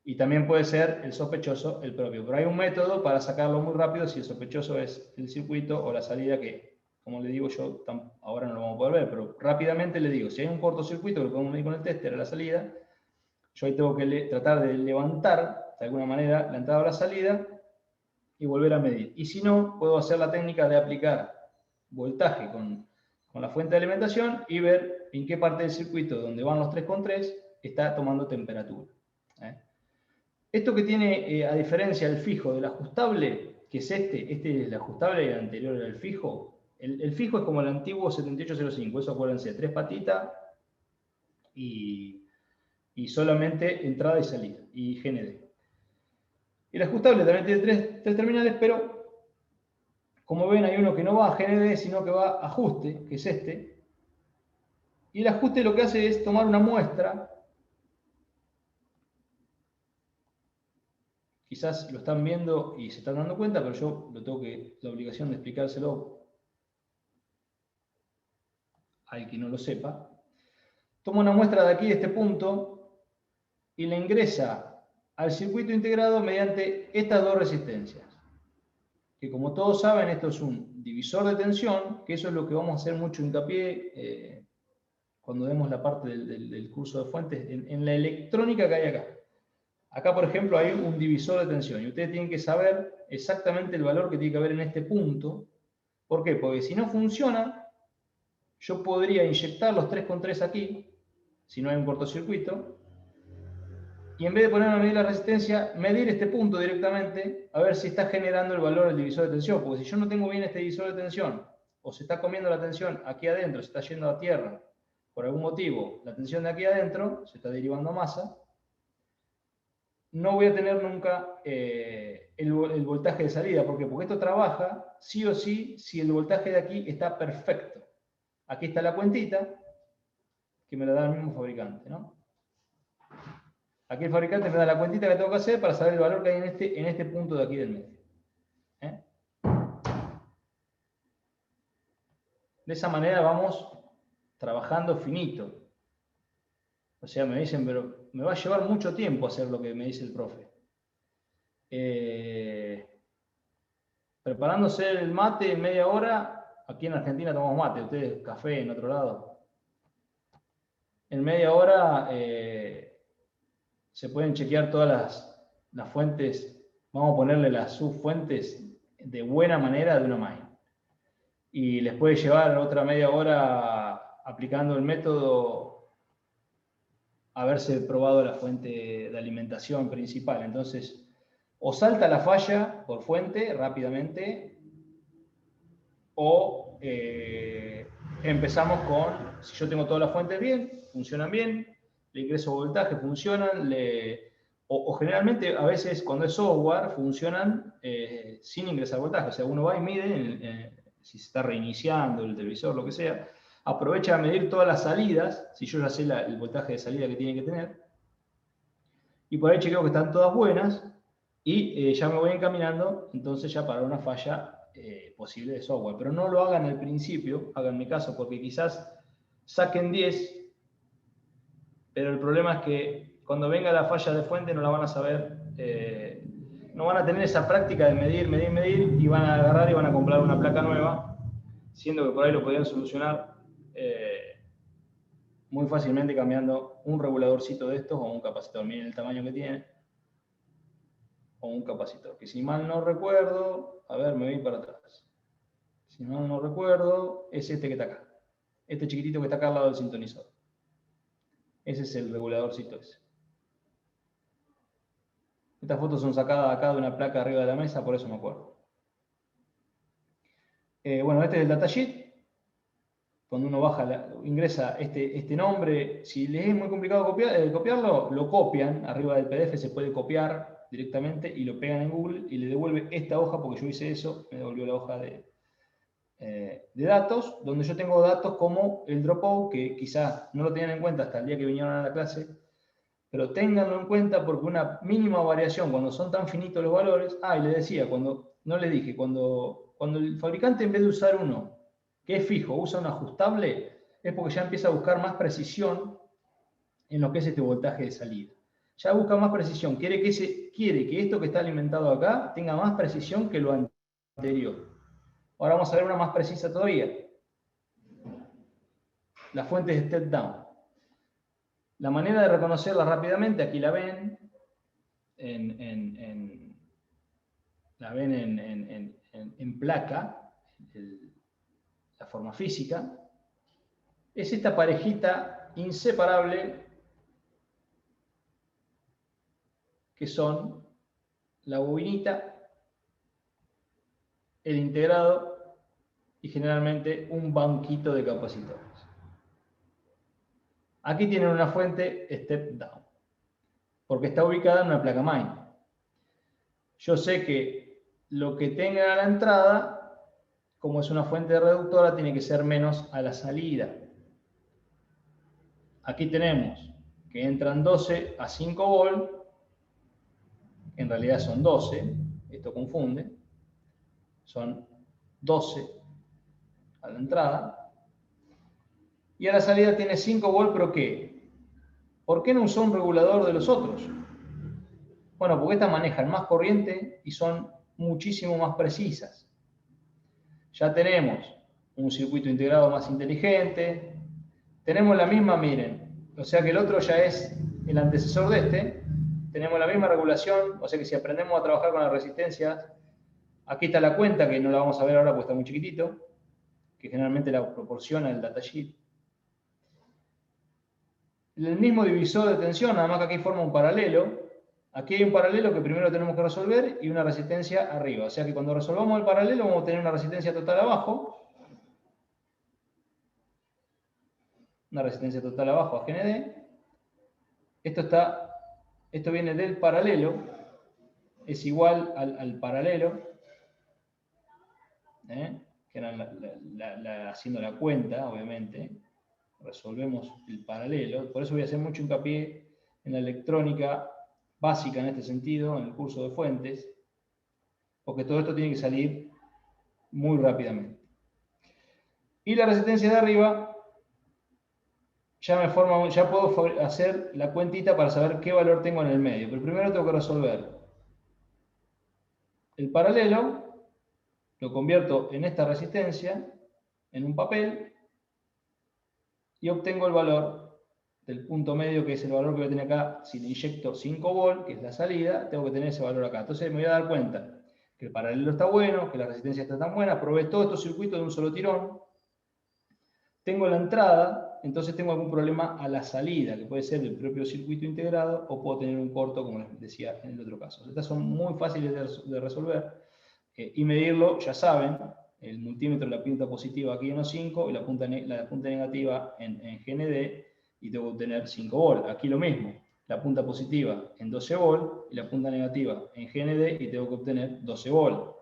Y también puede ser el sospechoso el propio. Pero hay un método para sacarlo muy rápido si el sospechoso es el circuito o la salida que, como le digo yo, ahora no lo vamos a poder ver, pero rápidamente le digo, si hay un cortocircuito que lo podemos medir con el tester a la salida, yo ahí tengo que tratar de levantar, de alguna manera, la entrada o la salida y volver a medir. Y si no, puedo hacer la técnica de aplicar voltaje con la fuente de alimentación y ver en qué parte del circuito donde van los 3,3 está tomando temperatura. Esto que tiene, a diferencia del fijo del ajustable, que es este es el ajustable y el anterior era el fijo. El fijo es como el antiguo 7805, eso acuérdense, 3 patitas y solamente entrada y salida, y GND. El ajustable también tiene tres terminales, pero como ven hay uno que no va a GND, sino que va a ajuste, que es este. Y el ajuste lo que hace es tomar una muestra. Quizás lo están viendo y se están dando cuenta, pero yo tengo la obligación de explicárselo al que no lo sepa. Toma una muestra de aquí, de este punto, y la ingresa al circuito integrado mediante estas dos resistencias. Que como todos saben, esto es un divisor de tensión, que eso es lo que vamos a hacer mucho hincapié cuando vemos la parte del curso de fuentes, en la electrónica que hay acá. Acá, por ejemplo, hay un divisor de tensión y ustedes tienen que saber exactamente el valor que tiene que haber en este punto. ¿Por qué? Porque si no funciona, yo podría inyectar los 3,3 aquí, si no hay un cortocircuito. Y en vez de ponerme a medir la resistencia, medir este punto directamente, a ver si está generando el valor del divisor de tensión. Porque si yo no tengo bien este divisor de tensión, o se está comiendo la tensión aquí adentro, se está yendo a tierra, por algún motivo, la tensión de aquí adentro, se está derivando a masa, no voy a tener nunca el voltaje de salida. ¿Por qué? Porque esto trabaja sí o sí si el voltaje de aquí está perfecto. Aquí está la cuentita, que me la da el mismo fabricante, ¿no? Aquí el fabricante me da la cuentita que tengo que hacer para saber el valor que hay en este punto de aquí del medio. De esa manera vamos trabajando finito. O sea, me dicen, pero me va a llevar mucho tiempo hacer lo que me dice el profe. Preparándose el mate en media hora, aquí en Argentina tomamos mate, ustedes café en otro lado. En media hora se pueden chequear todas las fuentes, vamos a ponerle las subfuentes de buena manera de una máquina. Y les puede llevar otra media hora aplicando el método haberse probado la fuente de alimentación principal. Entonces, o salta la falla por fuente rápidamente, o empezamos con, si yo tengo todas las fuentes bien, funcionan bien, le ingreso voltaje, funcionan, o generalmente a veces cuando es software funcionan sin ingresar voltaje. O sea, uno va y mide si se está reiniciando el televisor, lo que sea, aprovecha a medir todas las salidas, si yo ya sé el voltaje de salida que tiene que tener, y por ahí chequeo que están todas buenas, y ya me voy encaminando, entonces ya para una falla posible de software. Pero no lo hagan al principio, háganme caso, porque quizás saquen 10, pero el problema es que cuando venga la falla de fuente no la van a saber, no van a tener esa práctica de medir, y van a agarrar y van a comprar una placa nueva, siendo que por ahí lo podrían solucionar muy fácilmente cambiando un reguladorcito de estos o un capacitor. Miren el tamaño que tiene. O un capacitor, que si mal no recuerdo, a ver, me voy para atrás. Si mal no recuerdo, es este que está acá. Este chiquitito que está acá al lado del sintonizador. Ese es el reguladorcito ese. Estas fotos son sacadas acá de una placa arriba de la mesa, por eso me acuerdo. Bueno, este es el datasheet. Cuando uno baja, ingresa este nombre, si les es muy complicado copiarlo, lo copian. Arriba del PDF se puede copiar directamente y lo pegan en Google y le devuelve esta hoja, porque yo hice eso, me devolvió la hoja de datos, donde yo tengo datos como el dropout, que quizás no lo tenían en cuenta hasta el día que vinieron a la clase, pero ténganlo en cuenta porque una mínima variación, cuando son tan finitos los valores, y les decía, no les dije, cuando el fabricante en vez de usar uno que es fijo, usa un ajustable, es porque ya empieza a buscar más precisión en lo que es este voltaje de salida. Ya busca más precisión, quiere que esto que está alimentado acá tenga más precisión que lo anterior. Ahora vamos a ver una más precisa todavía. La fuente de step down. La manera de reconocerla rápidamente, aquí la ven, en placa, la forma física, es esta parejita inseparable que son la bobinita, el integrado y generalmente un banquito de capacitores. Aquí tienen una fuente step down, porque está ubicada en una placa main. Yo sé que lo que tenga a la entrada, como es una fuente reductora, tiene que ser menos a la salida. Aquí tenemos que entran 12 a 5 volt, en realidad son 12, esto confunde, son 12 a la entrada, y a la salida tiene 5 volt, pero ¿qué? ¿Por qué no usó un regulador de los otros? Bueno, porque estas manejan más corriente y son muchísimo más precisas. Ya tenemos un circuito integrado más inteligente, tenemos la misma, miren, o sea que el otro ya es el antecesor de este, tenemos la misma regulación, o sea que si aprendemos a trabajar con las resistencias, aquí está la cuenta, que no la vamos a ver ahora porque está muy chiquitito, que generalmente la proporciona el datasheet. el mismo divisor de tensión, nada más que aquí forma un paralelo. Aquí hay un paralelo que primero tenemos que resolver y una resistencia arriba. O sea que cuando resolvamos el paralelo vamos a tener una resistencia total abajo. Una resistencia total abajo a GND. Esto viene del paralelo. Es igual al paralelo. Que era haciendo la cuenta, obviamente. Resolvemos el paralelo. Por eso voy a hacer mucho hincapié en la electrónica básica en este sentido, en el curso de fuentes, porque todo esto tiene que salir muy rápidamente. Y la resistencia de arriba, ya puedo hacer la cuentita para saber qué valor tengo en el medio. Pero primero tengo que resolver el paralelo, lo convierto en esta resistencia, en un papel, y obtengo el valor del punto medio, que es el valor que voy a tener acá. Si le inyecto 5 volt, que es la salida, tengo que tener ese valor acá. Entonces me voy a dar cuenta que el paralelo está bueno, que la resistencia está tan buena, probé todos estos circuitos de un solo tirón. Tengo la entrada, entonces tengo algún problema a la salida, que puede ser del propio circuito integrado, o puedo tener un corto, como les decía en el otro caso. Estas son muy fáciles de resolver. Y medirlo, ya saben, el multímetro, la punta positiva aquí en los 5 y la punta negativa en GND, y tengo que obtener 5 volt. Aquí lo mismo, la punta positiva en 12 volt y la punta negativa en GND, y tengo que obtener 12 volt.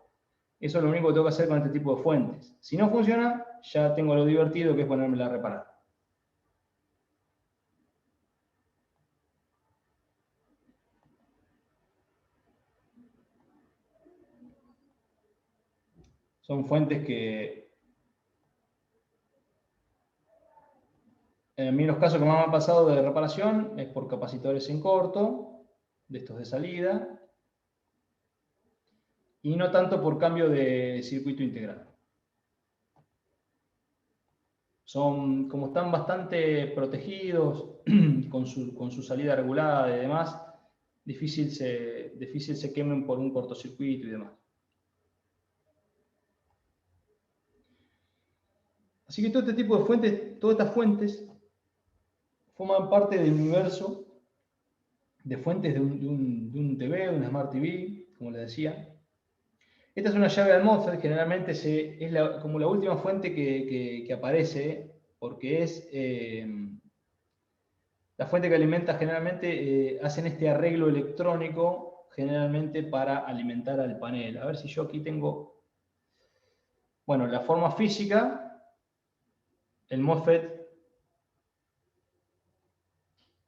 Eso es lo único que tengo que hacer con este tipo de fuentes. Si no funciona, ya tengo lo divertido, que es ponérmela a reparar. Son fuentes que, a mí los casos que más me han pasado de reparación es por capacitores en corto, de estos de salida, y no tanto por cambio de circuito integral. Como están bastante protegidos, con su salida regulada y demás, difícil se quemen por un cortocircuito y demás. Así que todo este tipo de fuentes, todas estas fuentes, forman parte del universo de fuentes de un TV, de una Smart TV, como les decía. Esta es una llave al MOSFET, generalmente es como la última fuente que aparece, porque es la fuente que alimenta. Generalmente hacen este arreglo electrónico, generalmente para alimentar al panel. A ver si yo aquí tengo, bueno, la forma física, el MOSFET,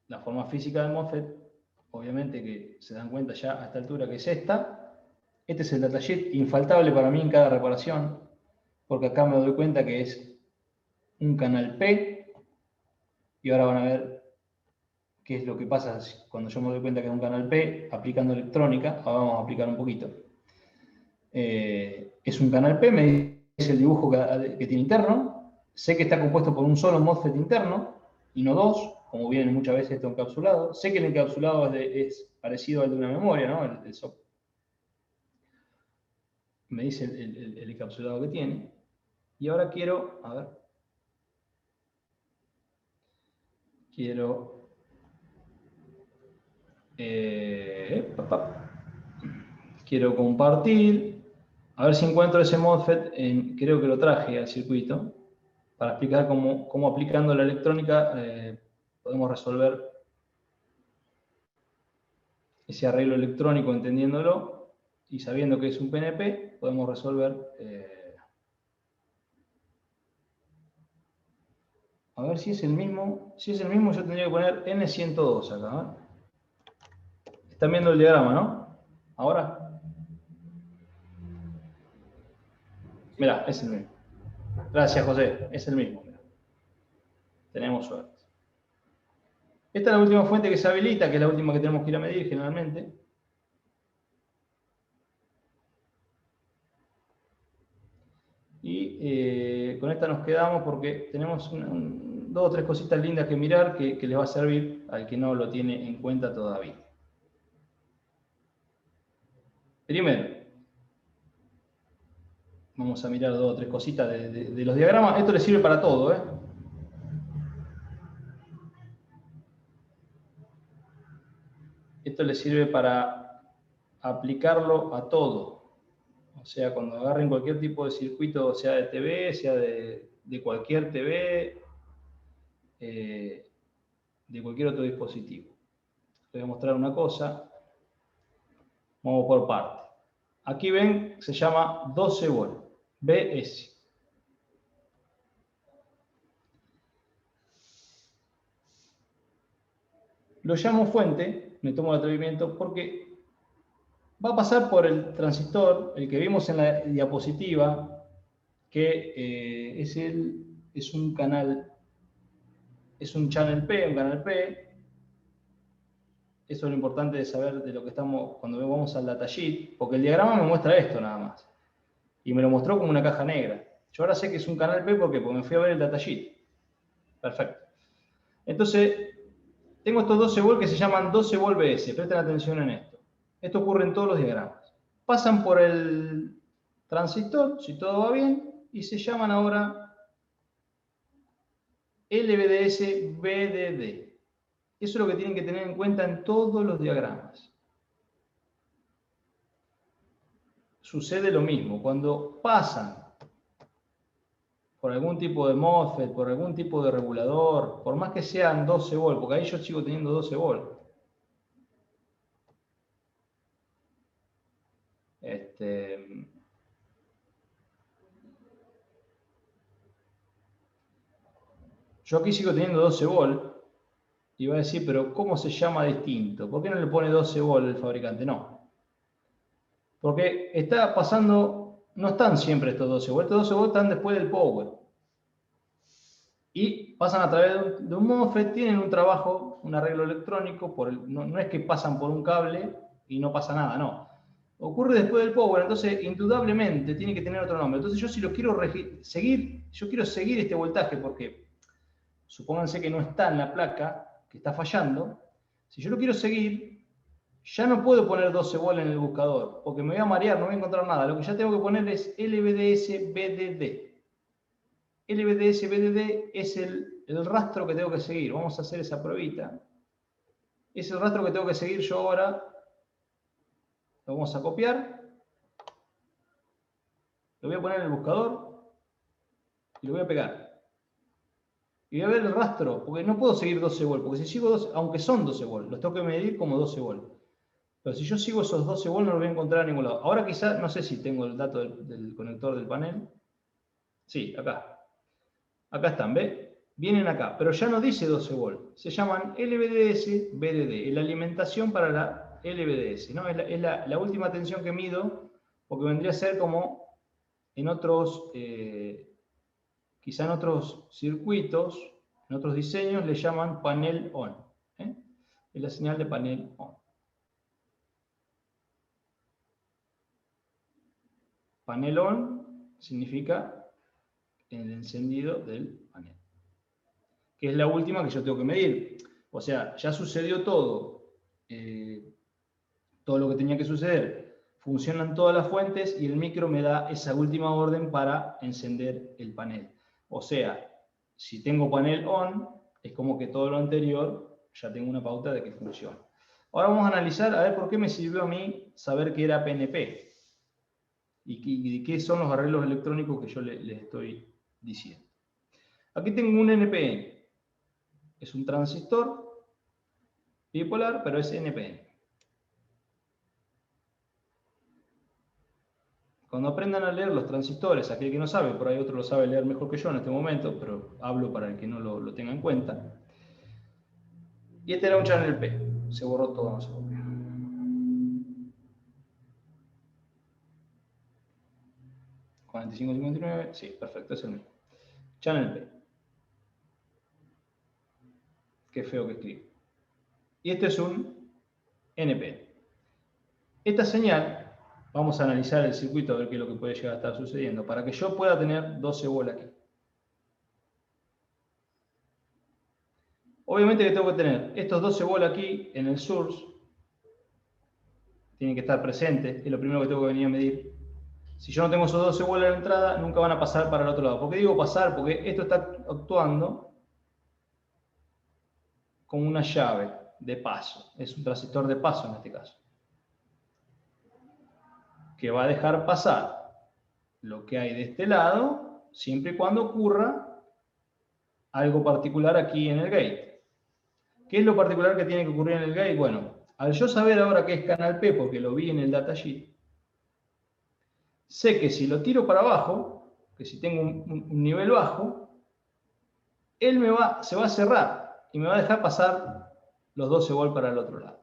la forma física del MOSFET, obviamente que se dan cuenta ya a esta altura que es esta. Este es el datasheet infaltable para mí en cada reparación, porque acá me doy cuenta que es un canal P, y ahora van a ver qué es lo que pasa cuando yo me doy cuenta que es un canal P aplicando electrónica. Ahora vamos a aplicar un poquito. Es un canal P, me dice el dibujo que tiene interno. Sé que está compuesto por un solo MOSFET interno y no dos, como viene muchas veces esto encapsulado. Sé que el encapsulado es parecido al de una memoria, ¿no? El SOC. Me dice el encapsulado que tiene. Y ahora quiero compartir, a ver si encuentro ese MOSFET, creo que lo traje al circuito, para explicar cómo aplicando la electrónica podemos resolver ese arreglo electrónico, entendiéndolo, y sabiendo que es un PNP, podemos resolver. A ver si es el mismo. Si es el mismo, yo tendría que poner N102 acá. Están viendo el diagrama, ¿no? Ahora. Mirá, es el mismo. Gracias, José. Es el mismo. Mirá. Tenemos suerte. Esta es la última fuente que se habilita, que es la última que tenemos que ir a medir generalmente. Y con esta nos quedamos porque tenemos dos o tres cositas lindas que mirar que les va a servir al que no lo tiene en cuenta todavía. Primero, vamos a mirar dos o tres cositas de los diagramas. Esto les sirve para todo, ¿eh? Esto le sirve para aplicarlo a todo. O sea, cuando agarren cualquier tipo de circuito, sea de TV, sea de cualquier TV, de cualquier otro dispositivo. Les voy a mostrar una cosa. Vamos por parte. Aquí ven, se llama 12 volt, BS. Lo llamo fuente, me tomo el atrevimiento, porque va a pasar por el transistor, el que vimos en la diapositiva, que es un canal, es un channel P, un canal P. Eso es lo importante de saber de lo que estamos, cuando vamos al datasheet, porque el diagrama me muestra esto nada más. Y me lo mostró como una caja negra. Yo ahora sé que es un canal P, porque me fui a ver el datasheet. Perfecto. Entonces, tengo estos 12 volt que se llaman 12 volt BS. Presten atención en esto. Esto ocurre en todos los diagramas. Pasan por el transistor, si todo va bien, y se llaman ahora LVDS BDD. Eso es lo que tienen que tener en cuenta en todos los diagramas. Sucede lo mismo. Cuando pasan por algún tipo de MOSFET, por algún tipo de regulador, por más que sean 12 volt, porque ahí yo sigo teniendo 12 volt. Yo aquí sigo teniendo 12 volt. Y va a decir, pero ¿cómo se llama distinto? ¿Por qué no le pone 12 volt el fabricante? No. Porque está pasando, no están siempre estos 12 volt. Estos 12 volt están después del power. Y pasan a través de un MOSFET, tienen un trabajo, un arreglo electrónico, no es que pasan por un cable y no pasa nada, no. Ocurre después del power, entonces indudablemente tiene que tener otro nombre. Entonces yo si lo quiero seguir, yo quiero seguir este voltaje porque supónganse que no está en la placa, que está fallando. Si yo lo quiero seguir, ya no puedo poner 12 volt en el buscador, porque me voy a marear, no voy a encontrar nada. Lo que ya tengo que poner es LVDS BDD. LVDS BDD es el rastro que tengo que seguir. Vamos a hacer esa pruebita. Es el rastro que tengo que seguir yo ahora. Lo vamos a copiar. Lo voy a poner en el buscador. Y lo voy a pegar. Y voy a ver el rastro, porque no puedo seguir 12 volt, porque si sigo 12, aunque son 12 volt, los tengo que medir como 12 volt. Pero si yo sigo esos 12 volt no los voy a encontrar a ningún lado. Ahora quizás, no sé si tengo el dato del conector del panel. Sí, acá. Acá están, ¿ves? Vienen acá, pero ya no dice 12 volt. Se llaman LVDS BDD, la alimentación para la LVDS, ¿no? Es la última tensión que mido, porque vendría a ser como en otros... quizá en otros circuitos, en otros diseños, le llaman panel on. Es la señal de panel on. Panel on significa el encendido del panel. Que es la última que yo tengo que medir. O sea, ya sucedió todo. Todo lo que tenía que suceder. Funcionan todas las fuentes y el micro me da esa última orden para encender el panel. O sea, si tengo panel on, es como que todo lo anterior ya tengo una pauta de que funciona. Ahora vamos a analizar a ver por qué me sirvió a mí saber que era PNP. Y qué son los arreglos electrónicos que yo les estoy diciendo. Aquí tengo un NPN. Es un transistor bipolar, pero es NPN. Cuando aprendan a leer los transistores, aquel que no sabe, por ahí otro lo sabe leer mejor que yo en este momento, pero hablo para el que no lo tenga en cuenta. Y este era un channel P. Se borró todo, no se borró. 4559, sí, perfecto, es el mismo. Channel P. Qué feo que escribo. Y este es un NP. Esta señal, vamos a analizar el circuito a ver qué es lo que puede llegar a estar sucediendo, para que yo pueda tener 12 volt aquí. Obviamente que tengo que tener estos 12 volt aquí en el source. Tienen que estar presentes, es lo primero que tengo que venir a medir. Si yo no tengo esos 12 volt en la entrada, nunca van a pasar para el otro lado. ¿Por qué digo pasar? Porque esto está actuando como una llave. de paso. Es un transistor de paso en este caso, que va a dejar pasar lo que hay de este lado, siempre y cuando ocurra algo particular aquí en el gate. ¿Qué es lo particular que tiene que ocurrir en el gate? Bueno, al yo saber ahora que es canal P, porque lo vi en el datasheet, sé que si lo tiro para abajo, que si tengo un nivel bajo, él se va a cerrar y me va a dejar pasar los 12 volts para el otro lado.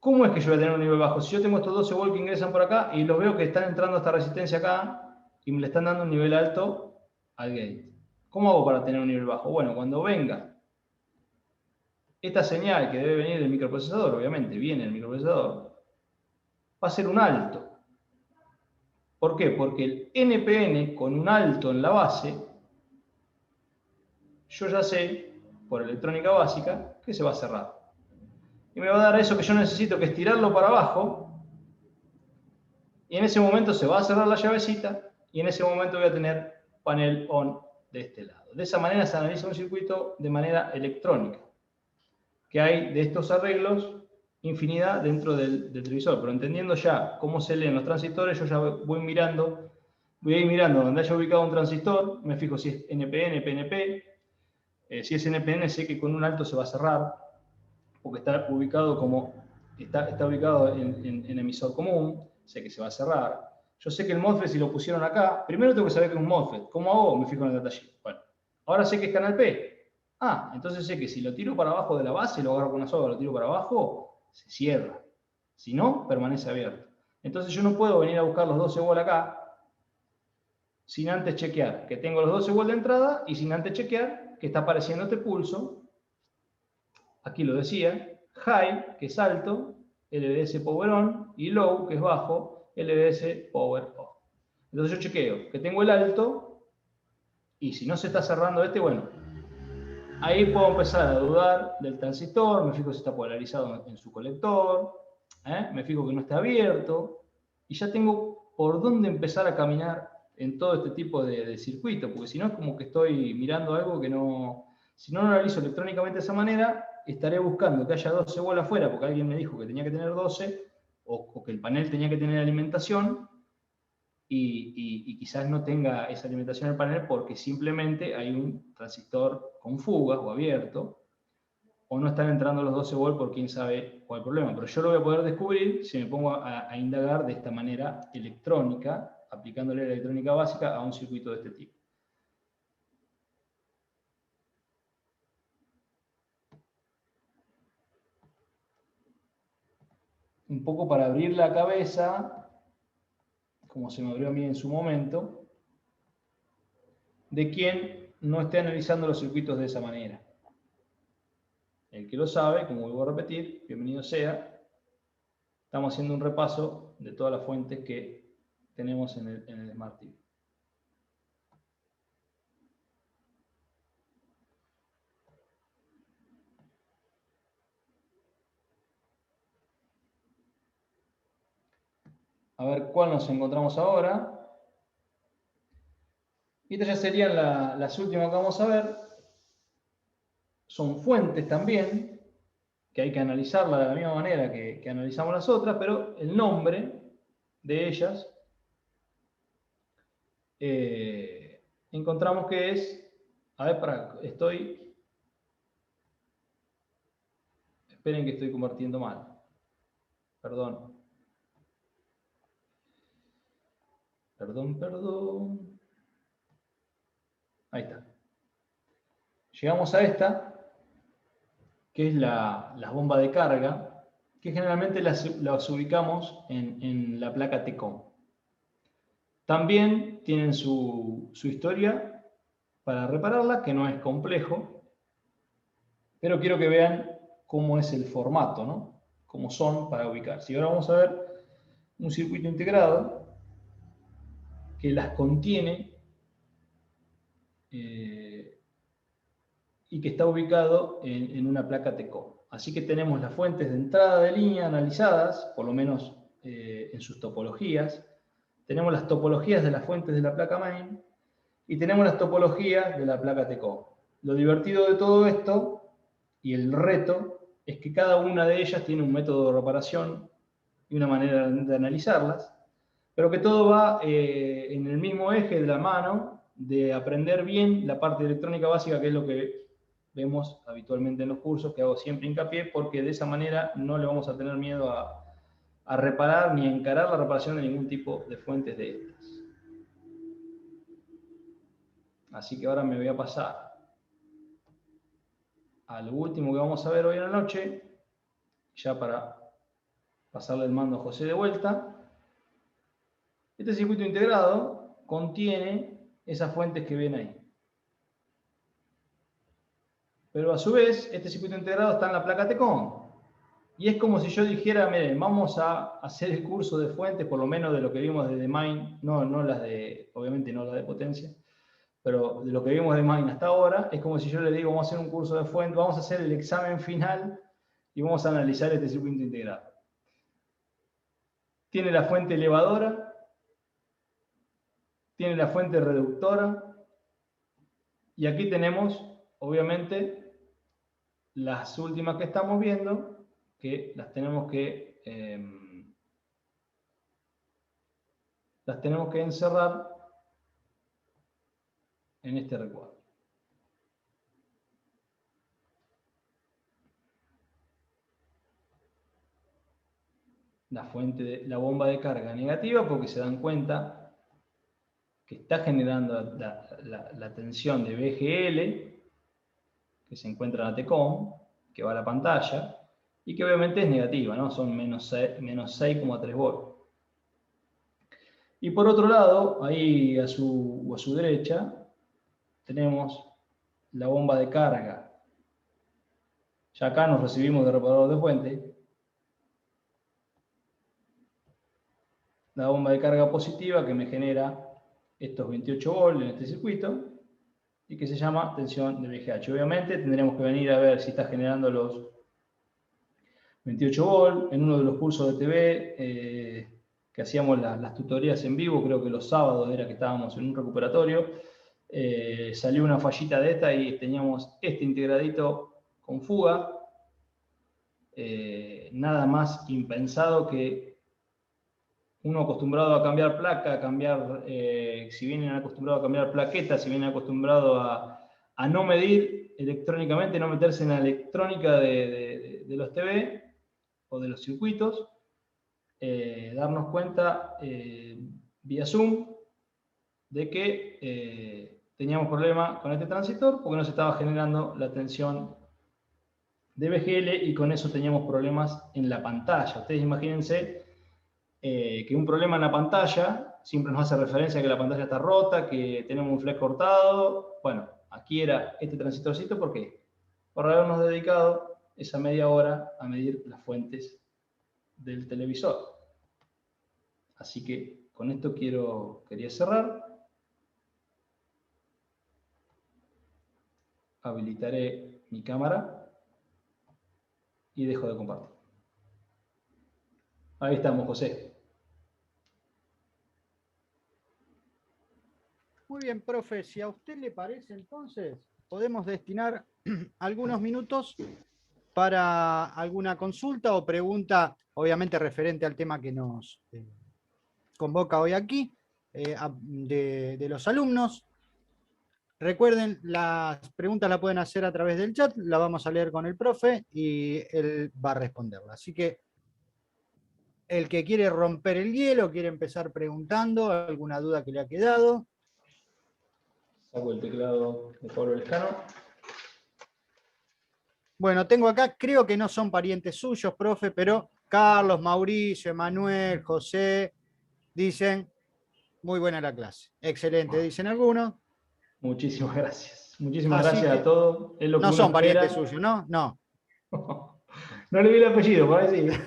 ¿Cómo es que yo voy a tener un nivel bajo? Si yo tengo estos 12 volts que ingresan por acá y los veo que están entrando a esta resistencia acá y me le están dando un nivel alto al gate. ¿Cómo hago para tener un nivel bajo? Bueno, cuando venga esta señal que debe venir del microprocesador, obviamente viene el microprocesador, va a ser un alto. ¿Por qué? Porque el NPN con un alto en la base, yo ya sé, por electrónica básica, que se va a cerrar. Y me va a dar eso que yo necesito, que es tirarlo para abajo, y en ese momento se va a cerrar la llavecita, y en ese momento voy a tener panel on de este lado. De esa manera se analiza un circuito de manera electrónica, que hay de estos arreglos infinidad dentro del televisor, pero entendiendo ya cómo se leen los transistores, yo ya voy a ir mirando donde haya ubicado un transistor, me fijo si es NPN, PNP, si es NPN sé que con un alto se va a cerrar, porque está ubicado está ubicado en emisor común, sé que se va a cerrar. Yo sé que el MOSFET, si lo pusieron acá, primero tengo que saber que es un MOSFET. ¿Cómo hago? Me fijo en el datasheet. Bueno, ahora sé que es canal P. Ah, entonces sé que si lo tiro para abajo de la base, lo agarro con una soga, lo tiro para abajo, se cierra. Si no, permanece abierto. Entonces yo no puedo venir a buscar los 12 volts acá sin antes chequear que tengo los 12 volts de entrada y sin antes chequear que está apareciendo este pulso. Aquí lo decía, high, que es alto, LVDS power on, y low, que es bajo, LVDS power off. Entonces yo chequeo que tengo el alto, y si no se está cerrando bueno, ahí puedo empezar a dudar del transistor, me fijo si está polarizado en su colector, me fijo que no está abierto, y ya tengo por dónde empezar a caminar en todo este tipo de circuito, porque si no es como que estoy mirando algo que no... Si no lo analizo electrónicamente de esa manera, estaré buscando que haya 12 volts afuera, porque alguien me dijo que tenía que tener 12, o que el panel tenía que tener alimentación, y quizás no tenga esa alimentación el panel porque simplemente hay un transistor con fugas o abierto, o no están entrando los 12 volts por quién sabe cuál problema. Pero yo lo voy a poder descubrir si me pongo a indagar de esta manera electrónica, aplicándole la electrónica básica a un circuito de este tipo. Un poco para abrir la cabeza, como se me abrió a mí en su momento, de quien no esté analizando los circuitos de esa manera. El que lo sabe, como vuelvo a repetir, bienvenido sea. Estamos haciendo un repaso de todas las fuentes que tenemos en el Smart TV. A ver cuál nos encontramos ahora. Y estas ya serían las últimas que vamos a ver. Son fuentes también, que hay que analizarlas de la misma manera que analizamos las otras, pero el nombre de ellas encontramos que es... A ver, esperen que estoy convirtiendo mal. Perdón. Perdón. Ahí está. Llegamos a esta, que es las bombas de carga, que generalmente las ubicamos en la placa TCOM. También tienen su historia para repararla, que no es complejo, pero quiero que vean cómo es el formato, ¿no? Cómo son para ubicar. Si ahora vamos a ver un circuito integrado que las contiene y que está ubicado en una placa TCOM. Así que tenemos las fuentes de entrada de línea analizadas, por lo menos en sus topologías. Tenemos las topologías de las fuentes de la placa main y tenemos las topologías de la placa TCOM. Lo divertido de todo esto y el reto es que cada una de ellas tiene un método de reparación y una manera de analizarlas, pero que todo va en el mismo eje de la mano de aprender bien la parte de electrónica básica, que es lo que vemos habitualmente en los cursos, que hago siempre hincapié, porque de esa manera no le vamos a tener miedo a reparar ni a encarar la reparación de ningún tipo de fuentes de estas. Así que ahora me voy a pasar a lo último que vamos a ver hoy en la noche, ya para pasarle el mando a José de vuelta. Este circuito integrado contiene esas fuentes que ven ahí. Pero a su vez, este circuito integrado está en la placa TECOM. Y es como si yo dijera, miren, vamos a hacer el curso de fuentes, por lo menos de lo que vimos de Main, no las de, obviamente no las de potencia, pero de lo que vimos de Main hasta ahora, es como si yo le digo, vamos a hacer un curso de fuentes, vamos a hacer el examen final y vamos a analizar este circuito integrado. Tiene la fuente elevadora, tiene la fuente reductora, y aquí tenemos, obviamente, las últimas que estamos viendo, que las tenemos que encerrar en este recuadro. La fuente de la bomba de carga negativa, porque se dan cuenta que está generando la tensión de VGL, que se encuentra en la TECOM, que va a la pantalla, y que obviamente es negativa, ¿no? Son menos 6,3 volts. Y por otro lado, ahí a su derecha, tenemos la bomba de carga. Ya acá nos recibimos de reparador de fuente. La bomba de carga positiva que me genera estos 28 volts en este circuito y que se llama tensión de VGH. Obviamente tendremos que venir a ver si está generando los 28 volts. En uno de los cursos de TV que hacíamos las tutorías en vivo, creo que los sábados era que estábamos en un recuperatorio, salió una fallita de esta y teníamos este integradito con fuga. Nada más impensado que uno acostumbrado a cambiar placa, si vienen acostumbrados a cambiar plaquetas, si vienen acostumbrados a no medir electrónicamente, no meterse en la electrónica de los TV o de los circuitos, darnos cuenta vía Zoom de que teníamos problema con este transistor porque no se estaba generando la tensión de VGL y con eso teníamos problemas en la pantalla. Ustedes imagínense que un problema en la pantalla siempre nos hace referencia a que la pantalla está rota, que tenemos un flex cortado. Bueno, aquí era este transistorcito, ¿por qué? Por habernos dedicado esa media hora a medir las fuentes del televisor. Así que con esto quería cerrar. Habilitaré mi cámara y dejo de compartir. Ahí estamos, José. Muy bien, profe. Si a usted le parece, entonces, podemos destinar algunos minutos para alguna consulta o pregunta, obviamente referente al tema que nos convoca hoy aquí, de los alumnos. Recuerden, las preguntas las pueden hacer a través del chat, la vamos a leer con el profe y él va a responderla. Así que el que quiere romper el hielo, quiere empezar preguntando, alguna duda que le ha quedado. Saco el teclado de Pablo Lescano. Bueno, tengo acá, creo que no son parientes suyos, profe, pero Carlos, Mauricio, Emanuel, José, dicen, muy buena la clase. Excelente, dicen algunos. Muchísimas gracias. Muchísimas gracias a todos. Es lo no que son espera. parientes suyos, ¿no? No. No le vi el apellido, parece.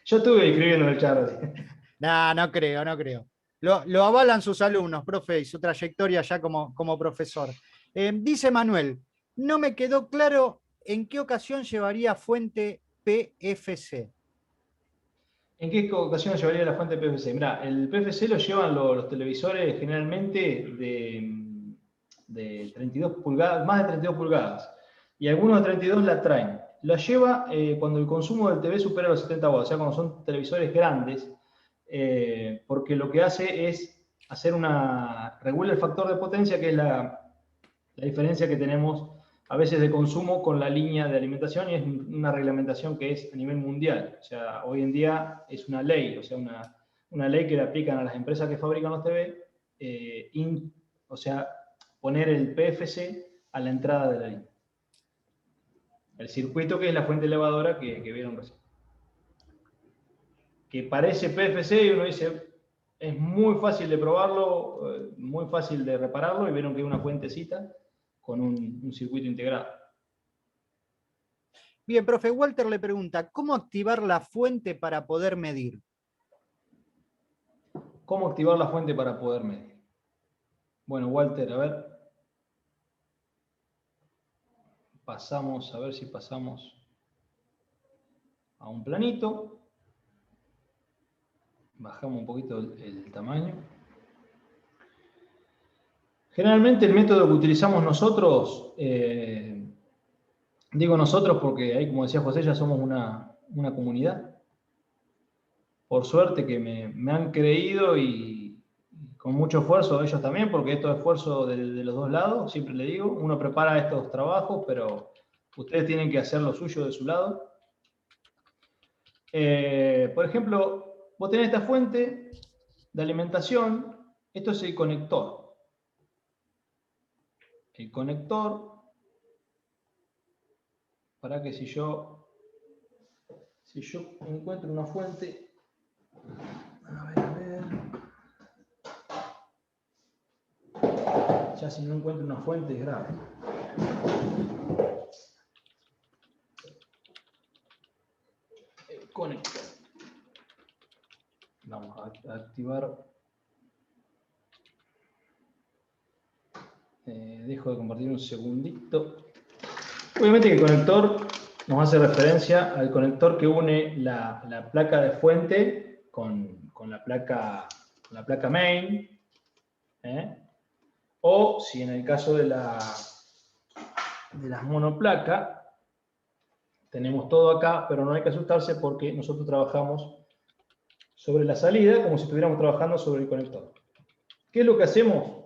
Yo estuve escribiendo en el chat. No creo, no creo. Lo avalan sus alumnos, profe, y su trayectoria ya como profesor. Dice Manuel, no me quedó claro en qué ocasión llevaría fuente PFC. ¿En qué ocasión llevaría la fuente PFC? Mirá, el PFC lo llevan los televisores generalmente de 32 pulgadas, más de 32 pulgadas. y algunos de 32 la traen. La lleva cuando el consumo del TV supera los 70 watts, o sea, cuando son televisores grandes, porque lo que hace es regula el factor de potencia, que es la diferencia que tenemos a veces de consumo con la línea de alimentación, y es una reglamentación que es a nivel mundial. O sea, hoy en día es una ley, o sea, una ley que le aplican a las empresas que fabrican los TV, o sea, poner el PFC a la entrada de la línea. El circuito, que es la fuente elevadora que vieron recién. Que parece PFC y uno dice, es muy fácil de probarlo, muy fácil de repararlo, y vieron que es una fuentecita con un circuito integrado. Bien, profe, Walter le pregunta, ¿cómo activar la fuente para poder medir? ¿Cómo activar la fuente para poder medir? Bueno, Walter, a ver. Pasamos, a ver si pasamos a un planito. Bajamos un poquito el tamaño. Generalmente el método que utilizamos nosotros, digo nosotros porque ahí, como decía José, ya somos una comunidad. Por suerte que me han creído, y con mucho esfuerzo ellos también, porque esto es esfuerzo de los dos lados, siempre le digo. Uno prepara estos trabajos, pero ustedes tienen que hacer lo suyo de su lado. Por ejemplo, vos tenés esta fuente de alimentación. Esto es el conector. El conector, para que si yo encuentro una fuente, a ver, ya si no encuentro una fuente es grave. El conector. Vamos a activar. Dejo de compartir un segundito. Obviamente que el conector nos hace referencia al conector que une la placa de fuente con la placa main. O si en el caso de las monoplacas, tenemos todo acá, pero no hay que asustarse porque nosotros trabajamos sobre la salida como si estuviéramos trabajando sobre el conector. ¿Qué es lo que hacemos?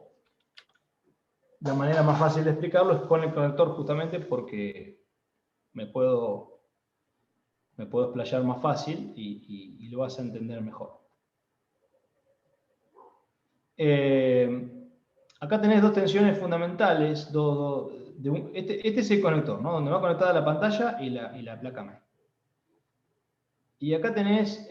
La manera más fácil de explicarlo es con el conector, justamente porque me puedo explayar más fácil y lo vas a entender mejor. Acá tenés dos tensiones fundamentales. Este es el conector, ¿no? Donde va conectada la pantalla y la placa main. Y acá tenés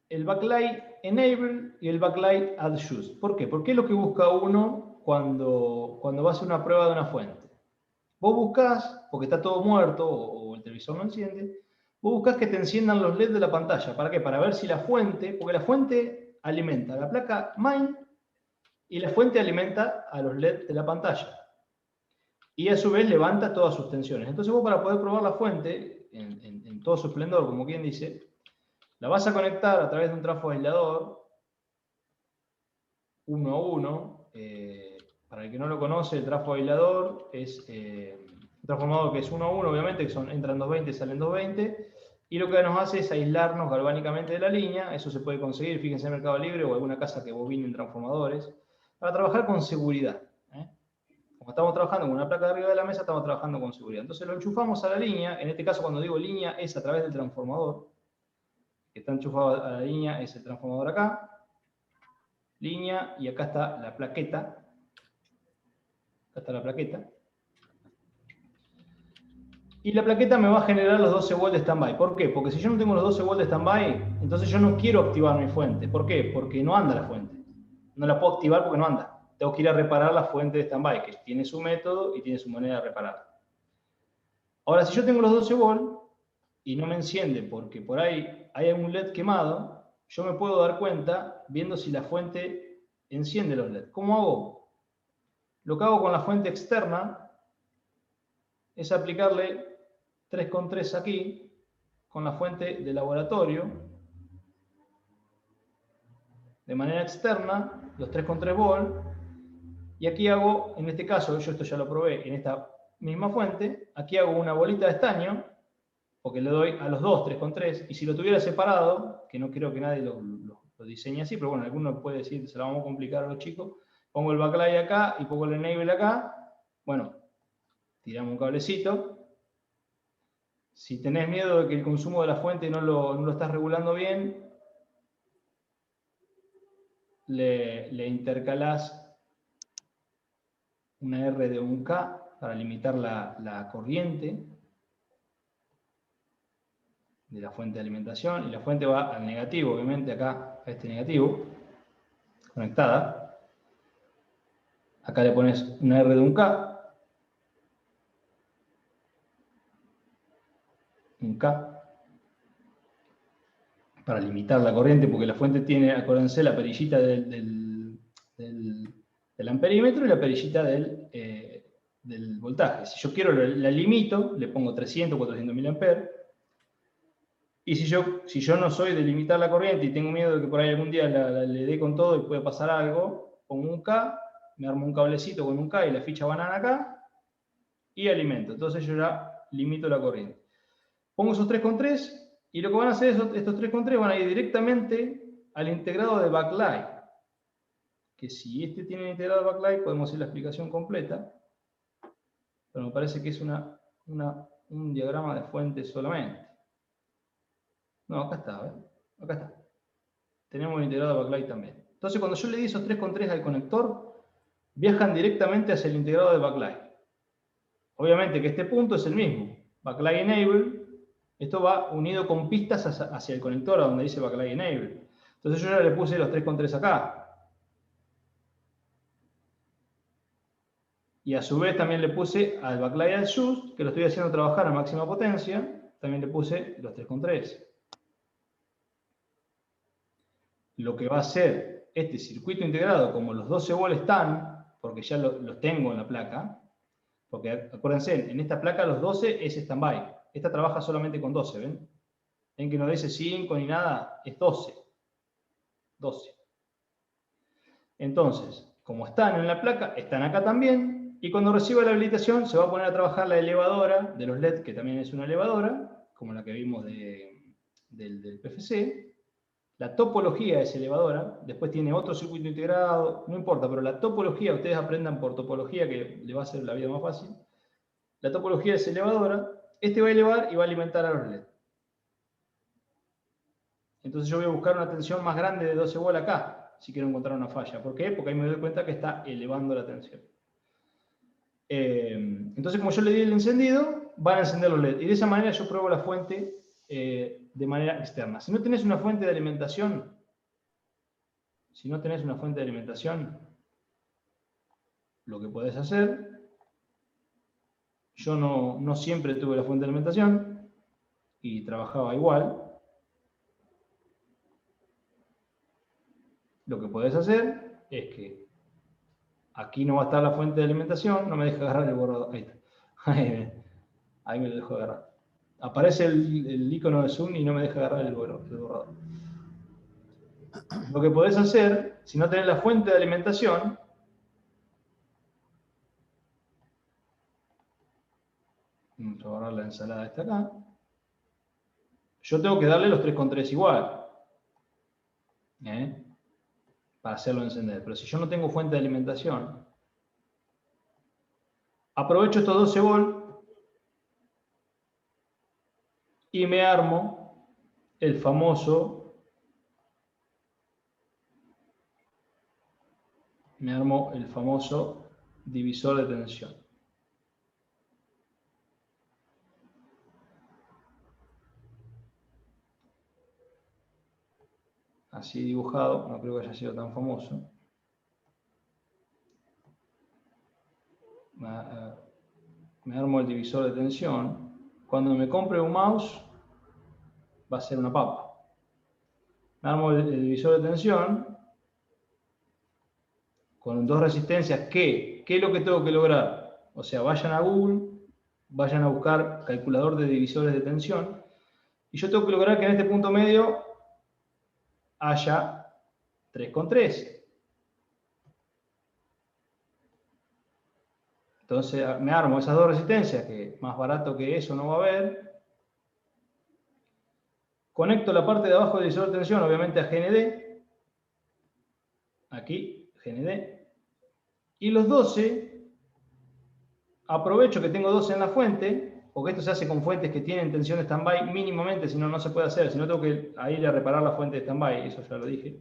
el backlight enable y el backlight adjust. ¿Por qué? Porque es lo que busca uno cuando va a hacer una prueba de una fuente. Vos buscás, porque está todo muerto o el televisor no enciende, vos buscás que te enciendan los LED de la pantalla. ¿Para qué? Para ver si la fuente, porque la fuente alimenta la placa main y la fuente alimenta a los LED de la pantalla. Y a su vez levanta todas sus tensiones. Entonces vos, para poder probar la fuente en todo su esplendor, como quien dice, la vas a conectar a través de un trafo aislador 1 a 1. Para el que no lo conoce, el trafo aislador es un transformador que es 1 a 1, obviamente, que entran 220, salen 220, y lo que nos hace es aislarnos galvánicamente de la línea. Eso se puede conseguir, fíjense, en Mercado Libre o alguna casa que bobine en transformadores, para trabajar con seguridad. Como estamos trabajando con una placa de arriba de la mesa, estamos trabajando con seguridad. Entonces lo enchufamos a la línea. En este caso, cuando digo línea, es a través del transformador. Que está enchufado a la línea es el transformador acá. Línea, y acá está la plaqueta. Acá está la plaqueta. Y la plaqueta me va a generar los 12 volts de standby. ¿Por qué? Porque si yo no tengo los 12 volts de standby, entonces yo no quiero activar mi fuente. ¿Por qué? Porque no anda la fuente. No la puedo activar porque no anda. Tengo que ir a reparar la fuente de standby, que tiene su método y tiene su manera de reparar. Ahora, si yo tengo los 12 volts y no me enciende porque por ahí hay un LED quemado, yo me puedo dar cuenta viendo si la fuente enciende los LED. ¿Cómo hago? Lo que hago con la fuente externa es aplicarle 3,3 aquí, con la fuente de laboratorio, de manera externa, los 3,3 volts, Y aquí hago, en este caso, yo esto ya lo probé en esta misma fuente, aquí hago una bolita de estaño, porque le doy a los dos 3,3, y si lo tuviera separado, que no creo que nadie lo diseñe así, pero bueno, alguno puede decir, se la vamos a complicar a los chicos, pongo el backlight acá y pongo el enable acá, bueno, tiramos un cablecito. Si tenés miedo de que el consumo de la fuente no lo estás regulando bien, le intercalás una R de 1K para limitar la corriente de la fuente de alimentación, y la fuente va al negativo, obviamente acá a este negativo, conectada. Acá le pones una R de 1K, 1K, para limitar la corriente, porque la fuente tiene, acuérdense, la perillita del amperímetro y la perillita del voltaje. Si yo quiero, la limito, le pongo 300, 400 mA. Y si yo no soy de limitar la corriente y tengo miedo de que por ahí algún día le dé con todo y puede pasar algo, pongo un K, me armo un cablecito con un K y la ficha banana acá, y alimento. Entonces yo ya limito la corriente. Pongo esos 3,3 y lo que van a hacer estos 3,3 van a ir directamente al integrado de backlight. Que si este tiene integrado de backlight podemos hacer la explicación completa, pero me parece que es un diagrama de fuente solamente. No, acá está, ¿ves? Acá está. Tenemos el integrado de backlight también. Entonces, cuando yo le di esos 3,3 al conector, viajan directamente hacia el integrado de backlight. Obviamente que este punto es el mismo. Backlight enable. Esto va unido con pistas hacia el conector, a donde dice backlight enable. Entonces yo ya le puse los 3,3 acá. Y a su vez también le puse al backlight adjust, que lo estoy haciendo trabajar a máxima potencia, también le puse los 3,3. Lo que va a hacer este circuito integrado, como los 12 volts están, porque ya los tengo en la placa, porque acuérdense, en esta placa los 12 es standby. Esta trabaja solamente con 12, ¿ven? Ven que no dice 5 ni nada, es 12. 12. Entonces, como están en la placa, están acá también, y cuando reciba la habilitación se va a poner a trabajar la elevadora de los LED, que también es una elevadora, como la que vimos del PFC. La topología es elevadora, después tiene otro circuito integrado, no importa, pero la topología, ustedes aprendan por topología, que le va a hacer la vida más fácil. La topología es elevadora, este va a elevar y va a alimentar a los LED. Entonces yo voy a buscar una tensión más grande de 12 volts acá, si quiero encontrar una falla. ¿Por qué? Porque ahí me doy cuenta que está elevando la tensión. Entonces, como yo le di el encendido, van a encender los LED. Y de esa manera yo pruebo la fuente de manera externa. Si no tenés una fuente de alimentación, lo que podés hacer, yo no siempre tuve la fuente de alimentación y trabajaba igual. Lo que podés hacer es que aquí no va a estar la fuente de alimentación, no me deja agarrar el borrador. Ahí está. Ahí me lo dejo agarrar. Aparece el icono de zoom y no me deja agarrar el borrador. Lo que podés hacer, si no tenés la fuente de alimentación, vamos a agarrar la ensalada esta acá. Yo tengo que darle los 3,3 igual. Para hacerlo encender. Pero si yo no tengo fuente de alimentación, aprovecho estos 12 volts y me armo el famoso divisor de tensión. Así dibujado, no creo que haya sido tan famoso. Me armo el divisor de tensión. Cuando me compre un mouse, va a ser una papa. Me armo el divisor de tensión con dos resistencias. ¿Qué es lo que tengo que lograr? O sea, vayan a Google, vayan a buscar calculador de divisores de tensión, y yo tengo que lograr que en este punto medio haya 3,3. Entonces me armo esas dos resistencias, que más barato que eso no va a haber. Conecto la parte de abajo del divisor de tensión, obviamente a GND. Aquí, GND. Y los 12, aprovecho que tengo 12 en la fuente, porque esto se hace con fuentes que tienen tensión de stand-by mínimamente, si no, no se puede hacer. Si no, tengo que ir a reparar la fuente de stand-by, eso ya lo dije.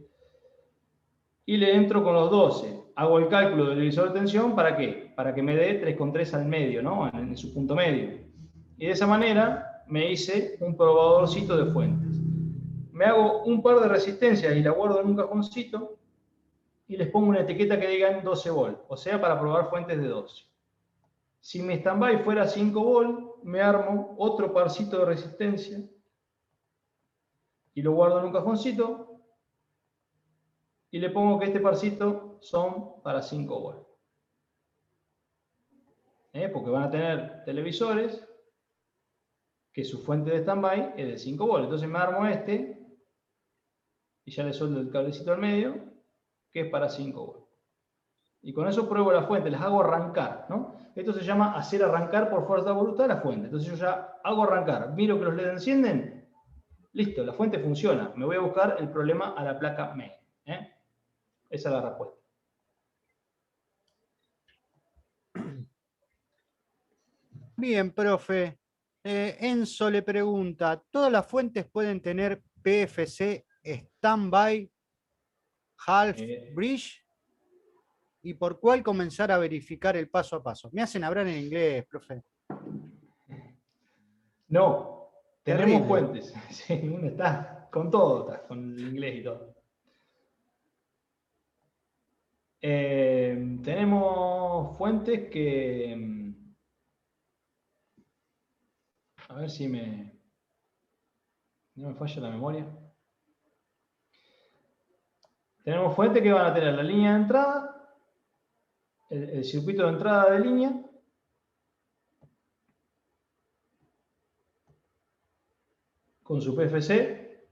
Y le entro con los 12. Hago el cálculo del divisor de tensión, ¿para qué? Para que me dé 3,3 al medio, ¿no? En su punto medio. Y de esa manera me hice un probadorcito de fuentes. Me hago un par de resistencias y la guardo en un cajoncito y les pongo una etiqueta que diga 12 volt, o sea, para probar fuentes de 12. Si mi stand-by fuera 5 volt, me armo otro parcito de resistencia y lo guardo en un cajoncito y le pongo que este parcito son para 5 volt. Porque van a tener televisores que su fuente de stand-by es de 5 volt. Entonces me armo este y ya le sueldo el cablecito al medio, que es para 5 volt. Y con eso pruebo la fuente, las hago arrancar, ¿no? Esto se llama hacer arrancar por fuerza de voluntad la fuente. Entonces yo ya hago arrancar, miro que los LED encienden, listo, la fuente funciona. Me voy a buscar el problema a la placa main. Esa es la respuesta. Bien, profe. Enzo le pregunta, ¿todas las fuentes pueden tener PFC standby half bridge? ¿Y por cuál comenzar a verificar el paso a paso? Me hacen hablar en inglés, profe. No, Terrible. tenemos fuentes. Sí, uno está con todo, está con el inglés y todo. Tenemos fuentes que... A ver si no me falla la memoria. Tenemos fuentes que van a tener la línea de entrada, el circuito de entrada de línea, con su PFC,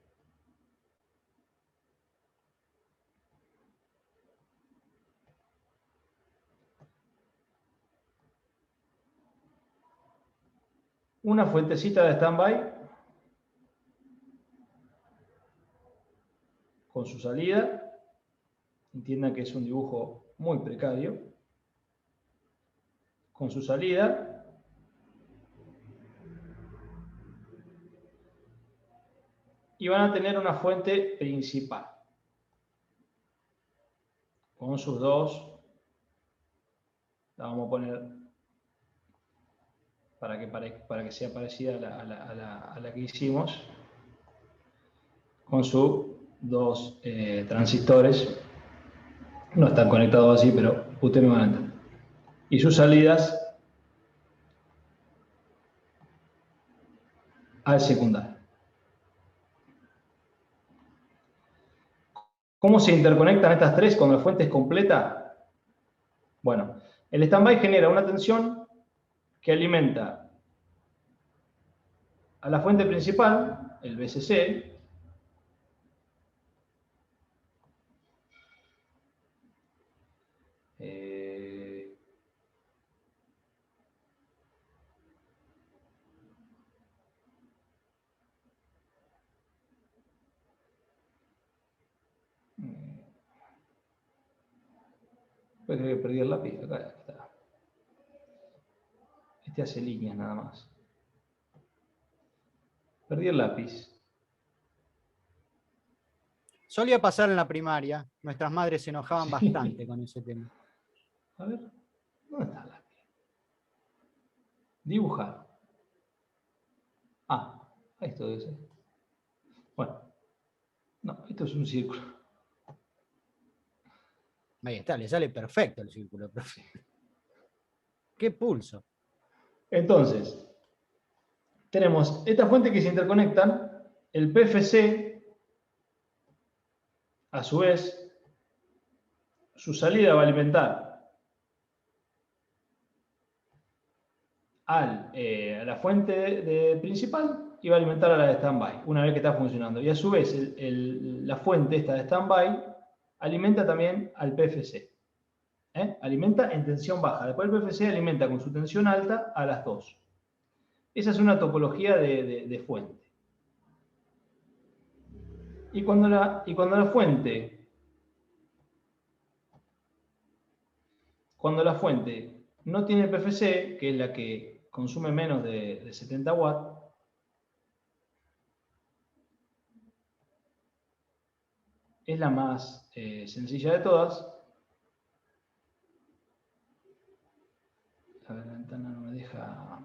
una fuentecita de standby con su salida. Entiendan que es un dibujo muy precario. Con su salida. Y van a tener una fuente principal. Con sus dos. La vamos a poner para que sea parecida a la que hicimos. Con sus dos transistores. No están conectados así, pero ustedes me van a entender. Y sus salidas al secundario. ¿Cómo se interconectan estas tres cuando la fuente es completa? Bueno, el standby genera una tensión que alimenta a la fuente principal, el VCC, pues creo que perdí el lápiz, acá está. Este hace líneas nada más. Perdí el lápiz. Solía pasar en la primaria. Nuestras madres se enojaban bastante con ese tema. A ver, ¿dónde está el lápiz? Dibujar. Ah, esto debe ser. Bueno, no, esto es un círculo. Ahí está, le sale perfecto el círculo, profe. ¡Qué pulso! Entonces, tenemos estas fuentes que se interconectan, el PFC, a su vez, su salida va a alimentar a la fuente principal y va a alimentar a la de standby, una vez que está funcionando. Y a su vez, la fuente esta de standby alimenta también al PFC. Alimenta en tensión baja. Después el PFC alimenta con su tensión alta a las 2. Esa es una topología de fuente. Y cuando la fuente no tiene PFC, que es la que consume menos de 70 watts, es la más sencilla de todas. La ventana no me deja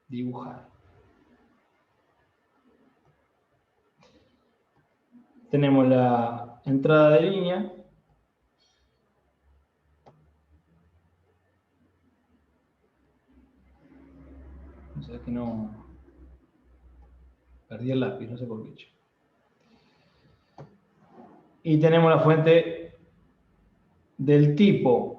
dibujar. Tenemos la entrada de línea. O sea que no... Perdí el lápiz, no sé por qué. Y tenemos la fuente del tipo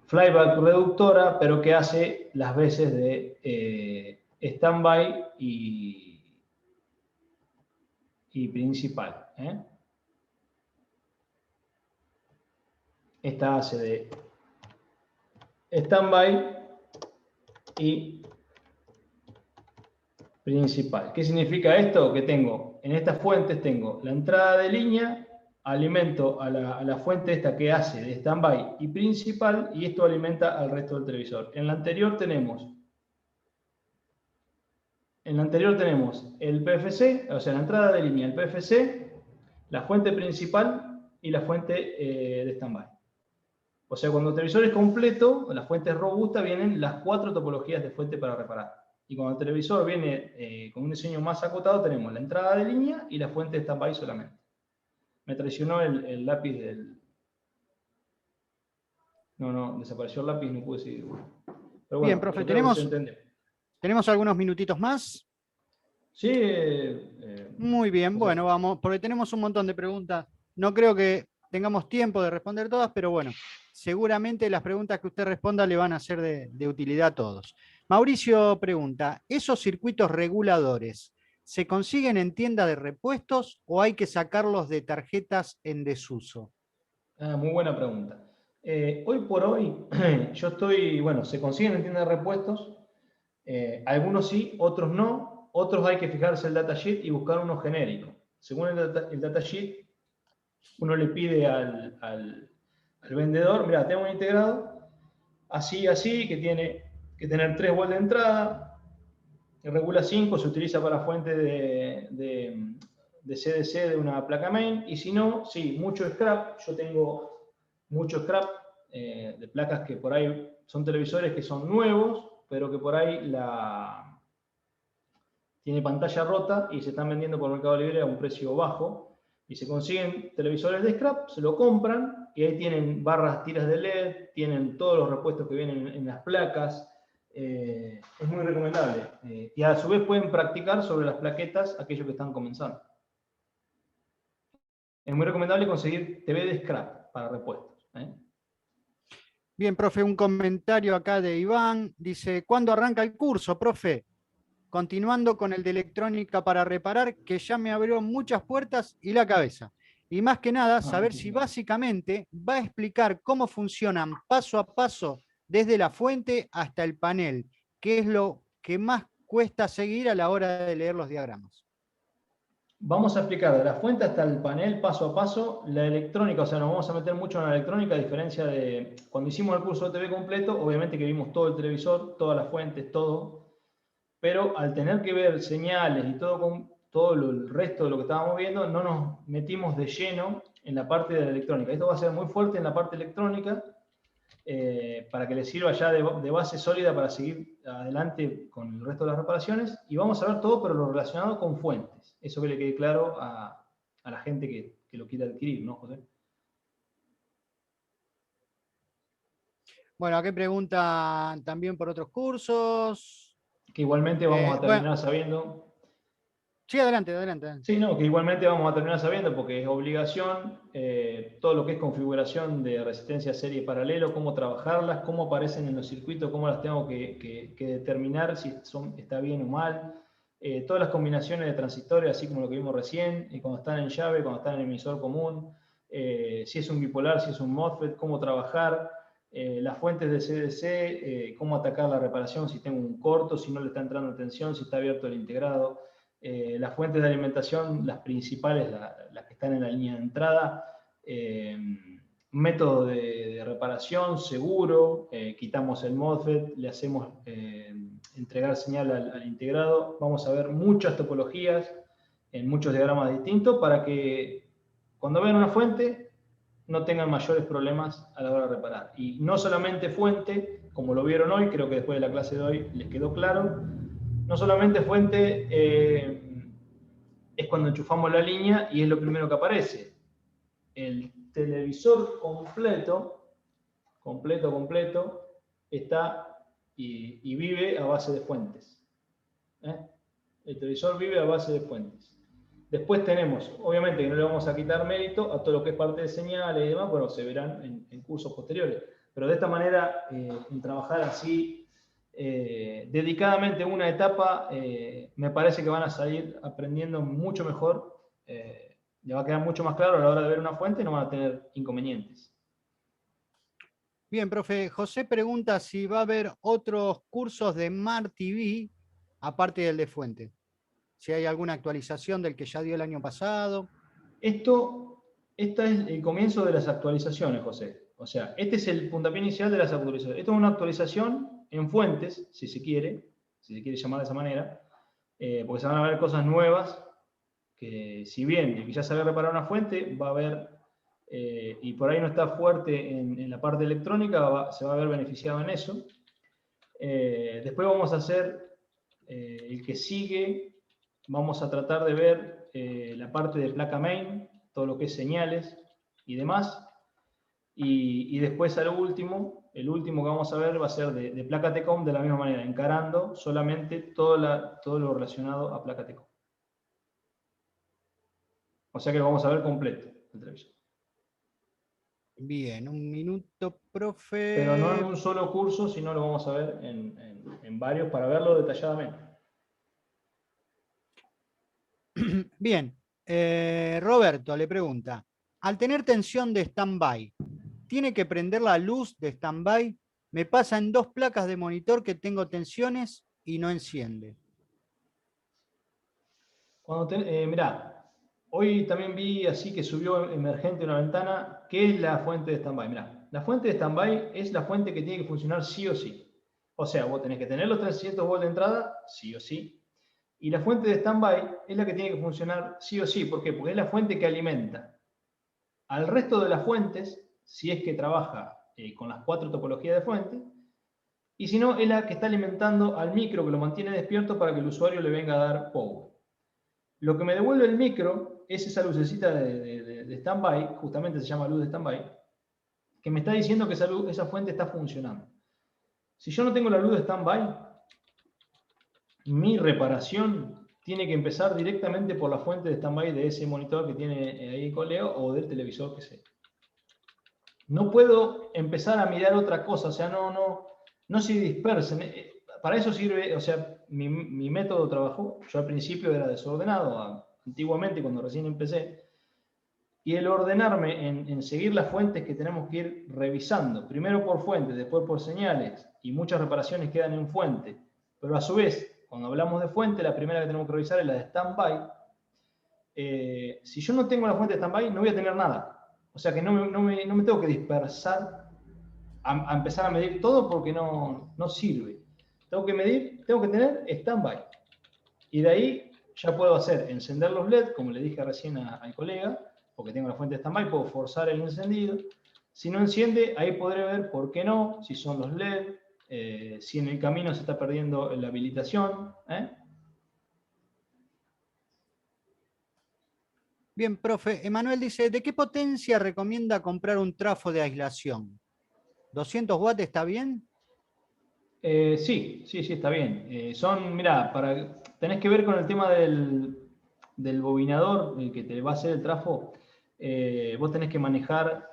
flyback reductora, pero que hace las veces de standby y principal. Esta hace de standby y principal. ¿Qué significa esto? Que tengo, en estas fuentes tengo la entrada de línea, alimento a la fuente esta que hace de standby y principal, y esto alimenta al resto del televisor. En la anterior tenemos el PFC, o sea, la entrada de línea, el PFC, la fuente principal y la fuente de standby. O sea, cuando el televisor es completo, la fuente es robusta, vienen las 4 topologías de fuente para reparar. Y cuando el televisor viene con un diseño más acotado, tenemos la entrada de línea y la fuente de standby solamente. Me traicionó el lápiz del... No, desapareció el lápiz, no pude seguir. Pero bueno, bien, profe, ¿tenemos algunos minutitos más? Sí. Muy bien, bueno, vamos, porque tenemos un montón de preguntas. No creo que tengamos tiempo de responder todas, pero bueno, seguramente las preguntas que usted responda le van a ser de utilidad a todos. Mauricio pregunta, ¿esos circuitos reguladores se consiguen en tienda de repuestos o hay que sacarlos de tarjetas en desuso? Muy buena pregunta. Hoy por hoy, yo estoy, bueno, se consiguen en tienda de repuestos, algunos sí, otros no, otros hay que fijarse el datasheet y buscar uno genérico. Según el datasheet, uno le pide al vendedor, mira, tengo un integrado, así, que tiene que tener 3 volts de entrada, que regula 5, se utiliza para fuente de CDC de una placa main, y si no, sí, mucho scrap, yo tengo mucho scrap de placas que por ahí son televisores que son nuevos, pero que por ahí tiene pantalla rota y se están vendiendo por Mercado Libre a un precio bajo, y se consiguen televisores de scrap, se lo compran, y ahí tienen barras, tiras de LED, tienen todos los repuestos que vienen en las placas. Es muy recomendable. Y a su vez pueden practicar sobre las plaquetas aquellos que están comenzando. Es muy recomendable conseguir TV de scrap para repuestos. Bien, profe, un comentario acá de Iván. Dice, ¿cuándo arranca el curso, profe? Continuando con el de electrónica para reparar, que ya me abrió muchas puertas y la cabeza. Y más que nada, saber si básicamente va a explicar cómo funcionan paso a paso desde la fuente hasta el panel, qué es lo que más cuesta seguir a la hora de leer los diagramas. Vamos a explicar de la fuente hasta el panel paso a paso la electrónica, o sea, nos vamos a meter mucho en la electrónica, a diferencia de cuando hicimos el curso de TV completo, obviamente que vimos todo el televisor, todas las fuentes, todo, pero al tener que ver señales y todo el resto de lo que estábamos viendo, no nos metimos de lleno en la parte de la electrónica. Esto va a ser muy fuerte en la parte electrónica, para que les sirva ya de base sólida para seguir adelante con el resto de las reparaciones, y vamos a ver todo, pero lo relacionado con fuentes. Eso que le quede claro a la gente que lo quiera adquirir, ¿no, José? Bueno, aquí preguntan también por otros cursos. Que igualmente vamos a terminar sabiendo. Sí, adelante. Sí, no, que igualmente vamos a terminar sabiendo, porque es obligación, todo lo que es configuración de resistencia serie paralelo, cómo trabajarlas, cómo aparecen en los circuitos, cómo las tengo que determinar si está bien o mal. Todas las combinaciones de transistores, así como lo que vimos recién, y cuando están en llave, cuando están en emisor común. si es un bipolar, si es un MOSFET, cómo trabajar, las fuentes de CDC, cómo atacar la reparación, si tengo un corto, si no le está entrando tensión, si está abierto el integrado, las fuentes de alimentación, las principales, las que están en la línea de entrada, método de reparación, seguro, quitamos el MOSFET, le hacemos entregar señal al integrado, vamos a ver muchas topologías en muchos diagramas distintos para que cuando vean una fuente no tengan mayores problemas a la hora de reparar. Y no solamente fuente, como lo vieron hoy, creo que después de la clase de hoy les quedó claro, no solamente fuente es cuando enchufamos la línea y es lo primero que aparece. El televisor completo, está y vive a base de fuentes. El televisor vive a base de fuentes. Después tenemos, obviamente que no le vamos a quitar mérito a todo lo que es parte de señales y demás, bueno, se verán en cursos posteriores. Pero de esta manera, en trabajar así, dedicadamente una etapa, me parece que van a salir aprendiendo mucho mejor, le va a quedar mucho más claro a la hora de ver una fuente y no van a tener inconvenientes. Bien, profe. José pregunta si va a haber otros cursos de Mar TV aparte del de Fuente. Si hay alguna actualización del que ya dio el año pasado. Esta es el comienzo de las actualizaciones, José. O sea, este es el puntapié inicial de las actualizaciones. Esto es una actualización en fuentes, si se quiere llamar de esa manera, porque se van a ver cosas nuevas, que si bien el que ya sabe reparar una fuente, va a ver, y por ahí no está fuerte en la parte electrónica, se va a ver beneficiado en eso. Después vamos a hacer el que sigue, vamos a tratar de ver la parte de placa main, todo lo que es señales y demás. Y después el último que vamos a ver va a ser de placa TECOM de la misma manera, encarando solamente todo lo relacionado a placa TECOM. O sea que lo vamos a ver completo el televisor. Bien, un minuto, profe. Pero no en un solo curso, sino lo vamos a ver en varios para verlo detalladamente. Bien, Roberto le pregunta, al tener tensión de stand-by, ¿tiene que prender la luz de stand-by? Me pasa en 2 placas de monitor que tengo tensiones y no enciende. Mirá, hoy también vi así que subió emergente una ventana. ¿Qué es la fuente de stand-by? Mirá, la fuente de stand-by es la fuente que tiene que funcionar sí o sí. O sea, vos tenés que tener los 300 volts de entrada, sí o sí. Y la fuente de stand-by es la que tiene que funcionar sí o sí. ¿Por qué? Porque es la fuente que alimenta al resto de las fuentes, si es que trabaja con las 4 topologías de fuente, y si no, es la que está alimentando al micro que lo mantiene despierto para que el usuario le venga a dar power. Lo que me devuelve el micro es esa lucecita de stand-by, justamente se llama luz de stand-by, que me está diciendo que esa fuente está funcionando. Si yo no tengo la luz de stand-by, mi reparación tiene que empezar directamente por la fuente de stand-by de ese monitor que tiene ahí con Leo o del televisor que sea. No puedo empezar a mirar otra cosa, o sea, no se dispersen. Para eso sirve, o sea, mi método de trabajo, yo al principio era desordenado, antiguamente cuando recién empecé, y el ordenarme en seguir las fuentes que tenemos que ir revisando, primero por fuentes, después por señales, y muchas reparaciones quedan en fuente, pero a su vez, cuando hablamos de fuente, la primera que tenemos que revisar es la de stand-by. Si yo no tengo la fuente de stand-by, no voy a tener nada. O sea que no me tengo que dispersar a empezar a medir todo porque no sirve. Tengo que medir, tengo que tener stand-by. Y de ahí ya puedo hacer encender los LED, como le dije recién al colega, porque tengo la fuente de stand-by, puedo forzar el encendido. Si no enciende, ahí podré ver por qué no, si son los LED, si en el camino se está perdiendo la habilitación. Bien, profe. Emanuel dice, ¿de qué potencia recomienda comprar un trafo de aislación? ¿200 watts está bien? Sí, está bien. Mirá, tenés que ver con el tema del bobinador, el que te va a hacer el trafo. Vos tenés que manejar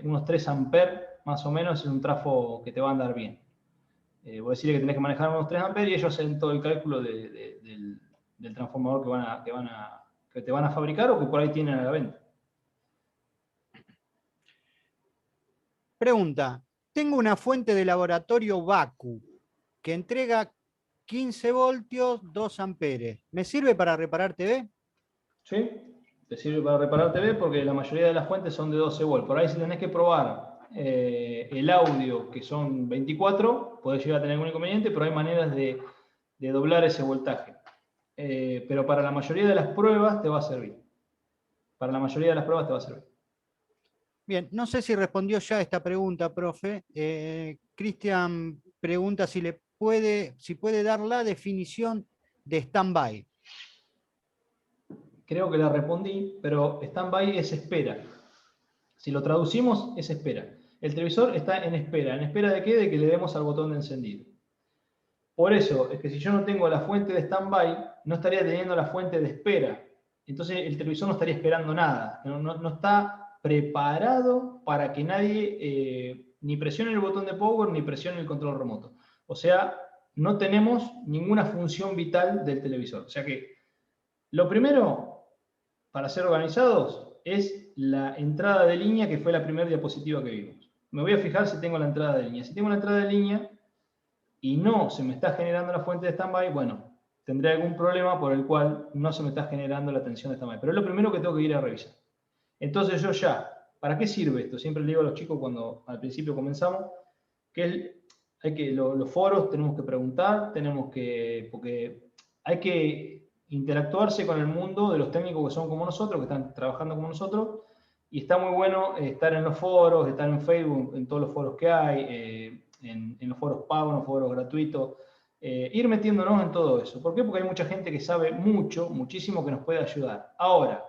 unos 3 amperes, más o menos, es un trafo que te va a andar bien. Vos decís que tenés que manejar unos 3 amperes y ellos hacen todo el cálculo del transformador que te van a fabricar o que por ahí tienen a la venta. Pregunta, tengo una fuente de laboratorio Vacu que entrega 15 voltios, 2 amperes. ¿Me sirve para reparar TV? ¿Sí? Te sirve para reparar TV porque la mayoría de las fuentes son de 12 volts. Por ahí si tenés que probar el audio, que son 24, podés llegar a tener algún inconveniente, pero hay maneras de doblar ese voltaje. Pero para la mayoría de las pruebas te va a servir. Para la mayoría de las pruebas te va a servir. Bien, no sé si respondió ya esta pregunta, profe. Cristian pregunta si puede dar la definición de stand-by. Creo que la respondí, pero stand-by es espera. Si lo traducimos, es espera. El televisor está en espera. ¿En espera de qué? De que le demos al botón de encendido. Por eso es que si yo no tengo la fuente de stand-by, no estaría teniendo la fuente de espera. Entonces el televisor no estaría esperando nada. No está preparado para que nadie ni presione el botón de power ni presione el control remoto. O sea, no tenemos ninguna función vital del televisor. O sea que lo primero para ser organizados es la entrada de línea, que fue la primera diapositiva que vimos. Me voy a fijar si tengo la entrada de línea. Si tengo la entrada de línea y no se me está generando la fuente de standby, bueno, tendré algún problema por el cual no se me está generando la tensión de standby. Pero es lo primero que tengo que ir a revisar. Entonces yo ya, ¿para qué sirve esto? Siempre le digo a los chicos cuando al principio comenzamos, que los foros tenemos que preguntar, porque hay que interactuarse con el mundo de los técnicos que son como nosotros, que están trabajando como nosotros, y está muy bueno estar en los foros, estar en Facebook, en todos los foros que hay, en los foros pagos, en los foros gratuitos, ir metiéndonos en todo eso. ¿Por qué? Porque hay mucha gente que sabe mucho, muchísimo, que nos puede ayudar. Ahora,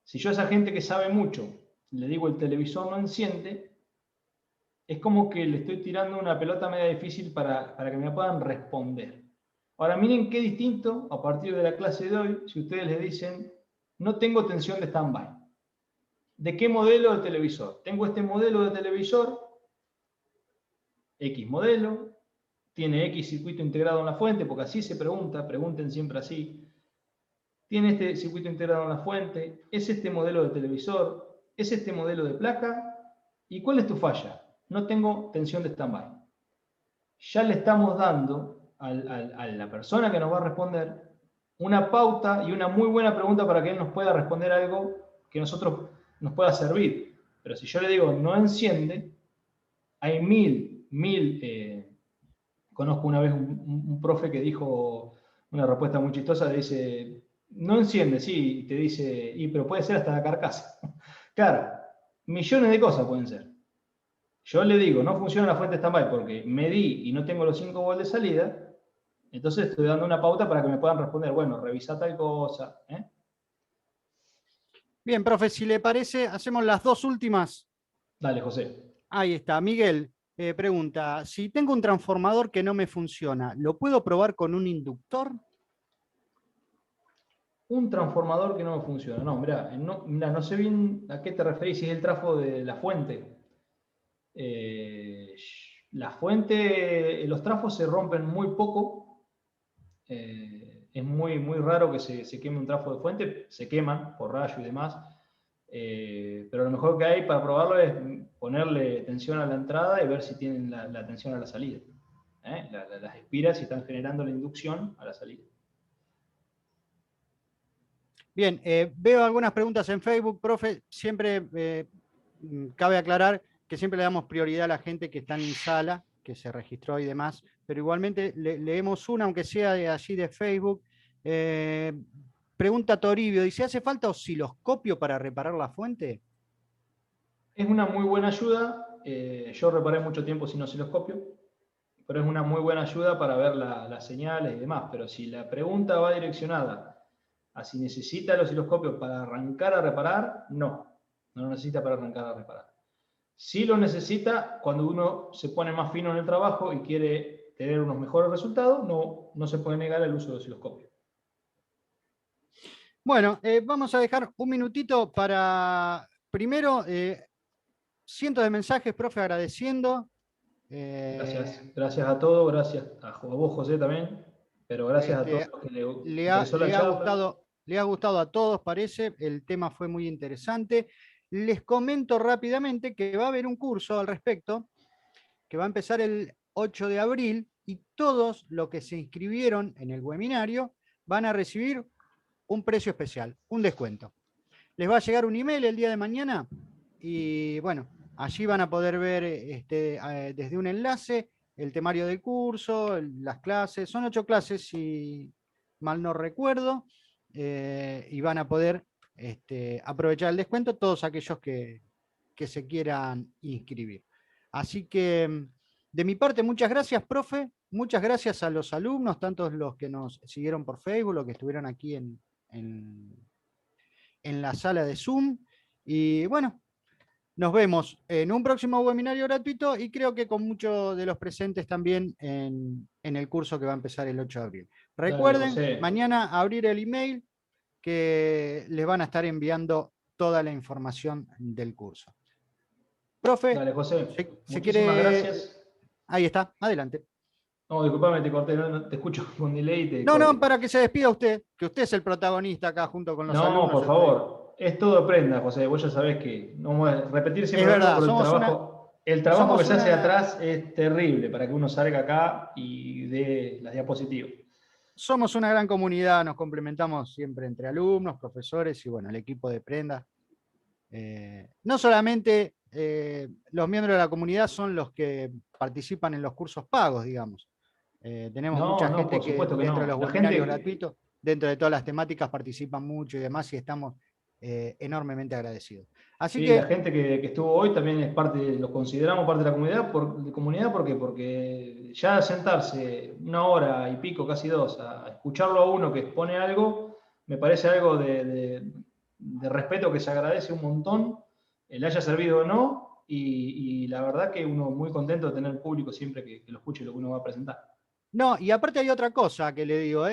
si yo a esa gente que sabe mucho le digo el televisor no enciende, es como que le estoy tirando una pelota media difícil para que me puedan responder. Ahora miren qué distinto a partir de la clase de hoy si ustedes le dicen no tengo tensión de stand-by. ¿De qué modelo de televisor? Tengo este modelo de televisor, X modelo, tiene X circuito integrado en la fuente, porque así se pregunta, pregunten siempre así. Tiene este circuito integrado en la fuente, es este modelo de televisor, es este modelo de placa, ¿y cuál es tu falla? No tengo tensión de stand-by. Ya le estamos dando a la persona que nos va a responder una pauta y una muy buena pregunta para que él nos pueda responder algo que nosotros nos pueda servir. Pero si yo le digo no enciende, hay conozco una vez un profe que dijo una respuesta muy chistosa, dice, no enciende, sí, y te dice, pero puede ser hasta la carcasa. Claro, millones de cosas pueden ser. Yo le digo, no funciona la fuente standby porque medí y no tengo los 5 volts de salida, entonces estoy dando una pauta para que me puedan responder, bueno, revisa tal cosa. Bien, profe, si le parece, hacemos las dos últimas. Dale, José. Ahí está. Miguel pregunta, si tengo un transformador que no me funciona, ¿lo puedo probar con un inductor? Un transformador que no me funciona. No, mirá, no sé bien a qué te referís, si es el trafo de la fuente. La fuente, los trafos se rompen muy poco. Es muy raro que se queme un trafo de fuente, se queman por rayo y demás. Pero lo mejor que hay para probarlo es ponerle tensión a la entrada y ver si tienen la tensión a la salida. Las espiras si están generando la inducción a la salida. Bien, veo algunas preguntas en Facebook, profe. Siempre cabe aclarar que siempre le damos prioridad a la gente que está en sala, que se registró y demás, pero igualmente leemos una, aunque sea de allí de Facebook. Pregunta Toribio, dice, ¿hace falta osciloscopio para reparar la fuente? Es una muy buena ayuda. Yo reparé mucho tiempo sin osciloscopio, pero es una muy buena ayuda para ver las señales y demás. Pero si la pregunta va direccionada a si necesita el osciloscopio para arrancar a reparar, no lo necesita para arrancar a reparar. Sí lo necesita cuando uno se pone más fino en el trabajo y quiere tener unos mejores resultados, no se puede negar el uso del osciloscopio. Bueno, vamos a dejar un minutito para, primero, cientos de mensajes, profe, agradeciendo. Gracias a todos, gracias a vos, José, también, pero gracias a todos los que le interesó la charla. Le ha gustado a todos, parece. El tema fue muy interesante. Les comento rápidamente que va a haber un curso al respecto, que va a empezar el 8 de abril, y todos los que se inscribieron en el webinario van a recibir un precio especial, un descuento. Les va a llegar un email el día de mañana y bueno, allí van a poder ver desde un enlace el temario del curso, las clases. Son 8 clases, si mal no recuerdo, y van a poder aprovechar el descuento todos aquellos que se quieran inscribir. Así que, de mi parte, muchas gracias, profe. Muchas gracias a los alumnos, tanto los que nos siguieron por Facebook, los que estuvieron aquí en la sala de Zoom. Y bueno, nos vemos en un próximo webinario gratuito y creo que con muchos de los presentes también en el curso que va a empezar el 8 de abril. Dale, Recuerden, José. mañana abrir el email que les van a estar enviando toda la información del curso. Profe, Dale, José. se Muchísimas quiere... gracias. Ahí está, adelante. No, disculpame, te corté, no te escucho con delay y te No, corto. no, para que se despida usted, que usted es el protagonista acá junto con los No, alumnos. por favor. Es todo prenda, José. Vos ya sabés que no voy a repetir Es siempre lo mismo, verdad, pero el trabajo que se hace atrás es terrible para que uno salga acá y dé las diapositivas. Somos una gran comunidad, nos complementamos siempre entre alumnos, profesores y bueno, el equipo de Prenda. No solamente los miembros de la comunidad son los que participan en los cursos pagos, digamos. Tenemos mucha No, gente por que supuesto que dentro de no. los La webinarios gente, gratuitos, dentro de todas las temáticas, participan mucho y demás, y estamos enormemente agradecidos. Así sí, la que, gente que estuvo hoy también es parte, lo consideramos parte de la comunidad, porque ya sentarse una hora y pico, casi dos, a escucharlo a uno que expone algo, me parece algo de respeto que se agradece un montón, le haya servido o no, y la verdad que uno muy contento de tener público siempre que lo escuche lo que uno va a presentar. no, y aparte hay otra cosa que le digo,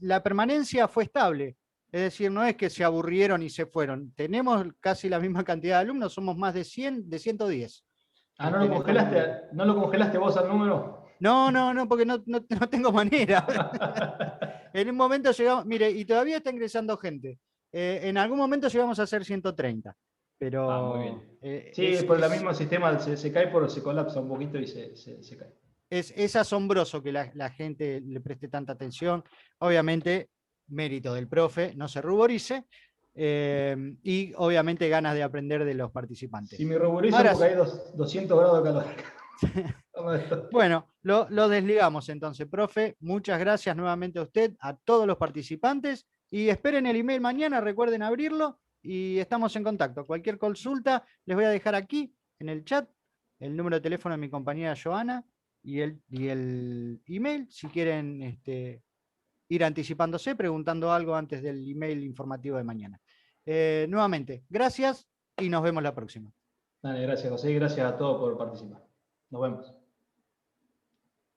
la permanencia fue estable. Es decir, no es que se aburrieron y se fueron. Tenemos casi la misma cantidad de alumnos, somos más de 100, de 110. Ah, En este momento. ¿no lo congelaste vos al número? No, no, no, porque no tengo manera. En un momento llegamos, mire, y todavía está ingresando gente. En algún momento llegamos a ser 130, Ah, muy pero bien. Sí, por el mismo sistema se cae, se colapsa un poquito y se cae. es asombroso que la gente le preste tanta atención. Obviamente, mérito del profe, no se ruborice. Y obviamente ganas de aprender de los participantes. Si me ruborizo Ahora porque sí. hay 200 grados de calor. Bueno, lo desligamos entonces, profe. Muchas gracias nuevamente a usted, a todos los participantes. Y esperen el email mañana, recuerden abrirlo y estamos en contacto. Cualquier consulta, les voy a dejar aquí en el chat el número de teléfono de mi compañera Joana y el email, si quieren ir anticipándose, preguntando algo antes del email informativo de mañana. Nuevamente, gracias y nos vemos la próxima. Dale, gracias, José, y gracias a todos por participar. Nos vemos.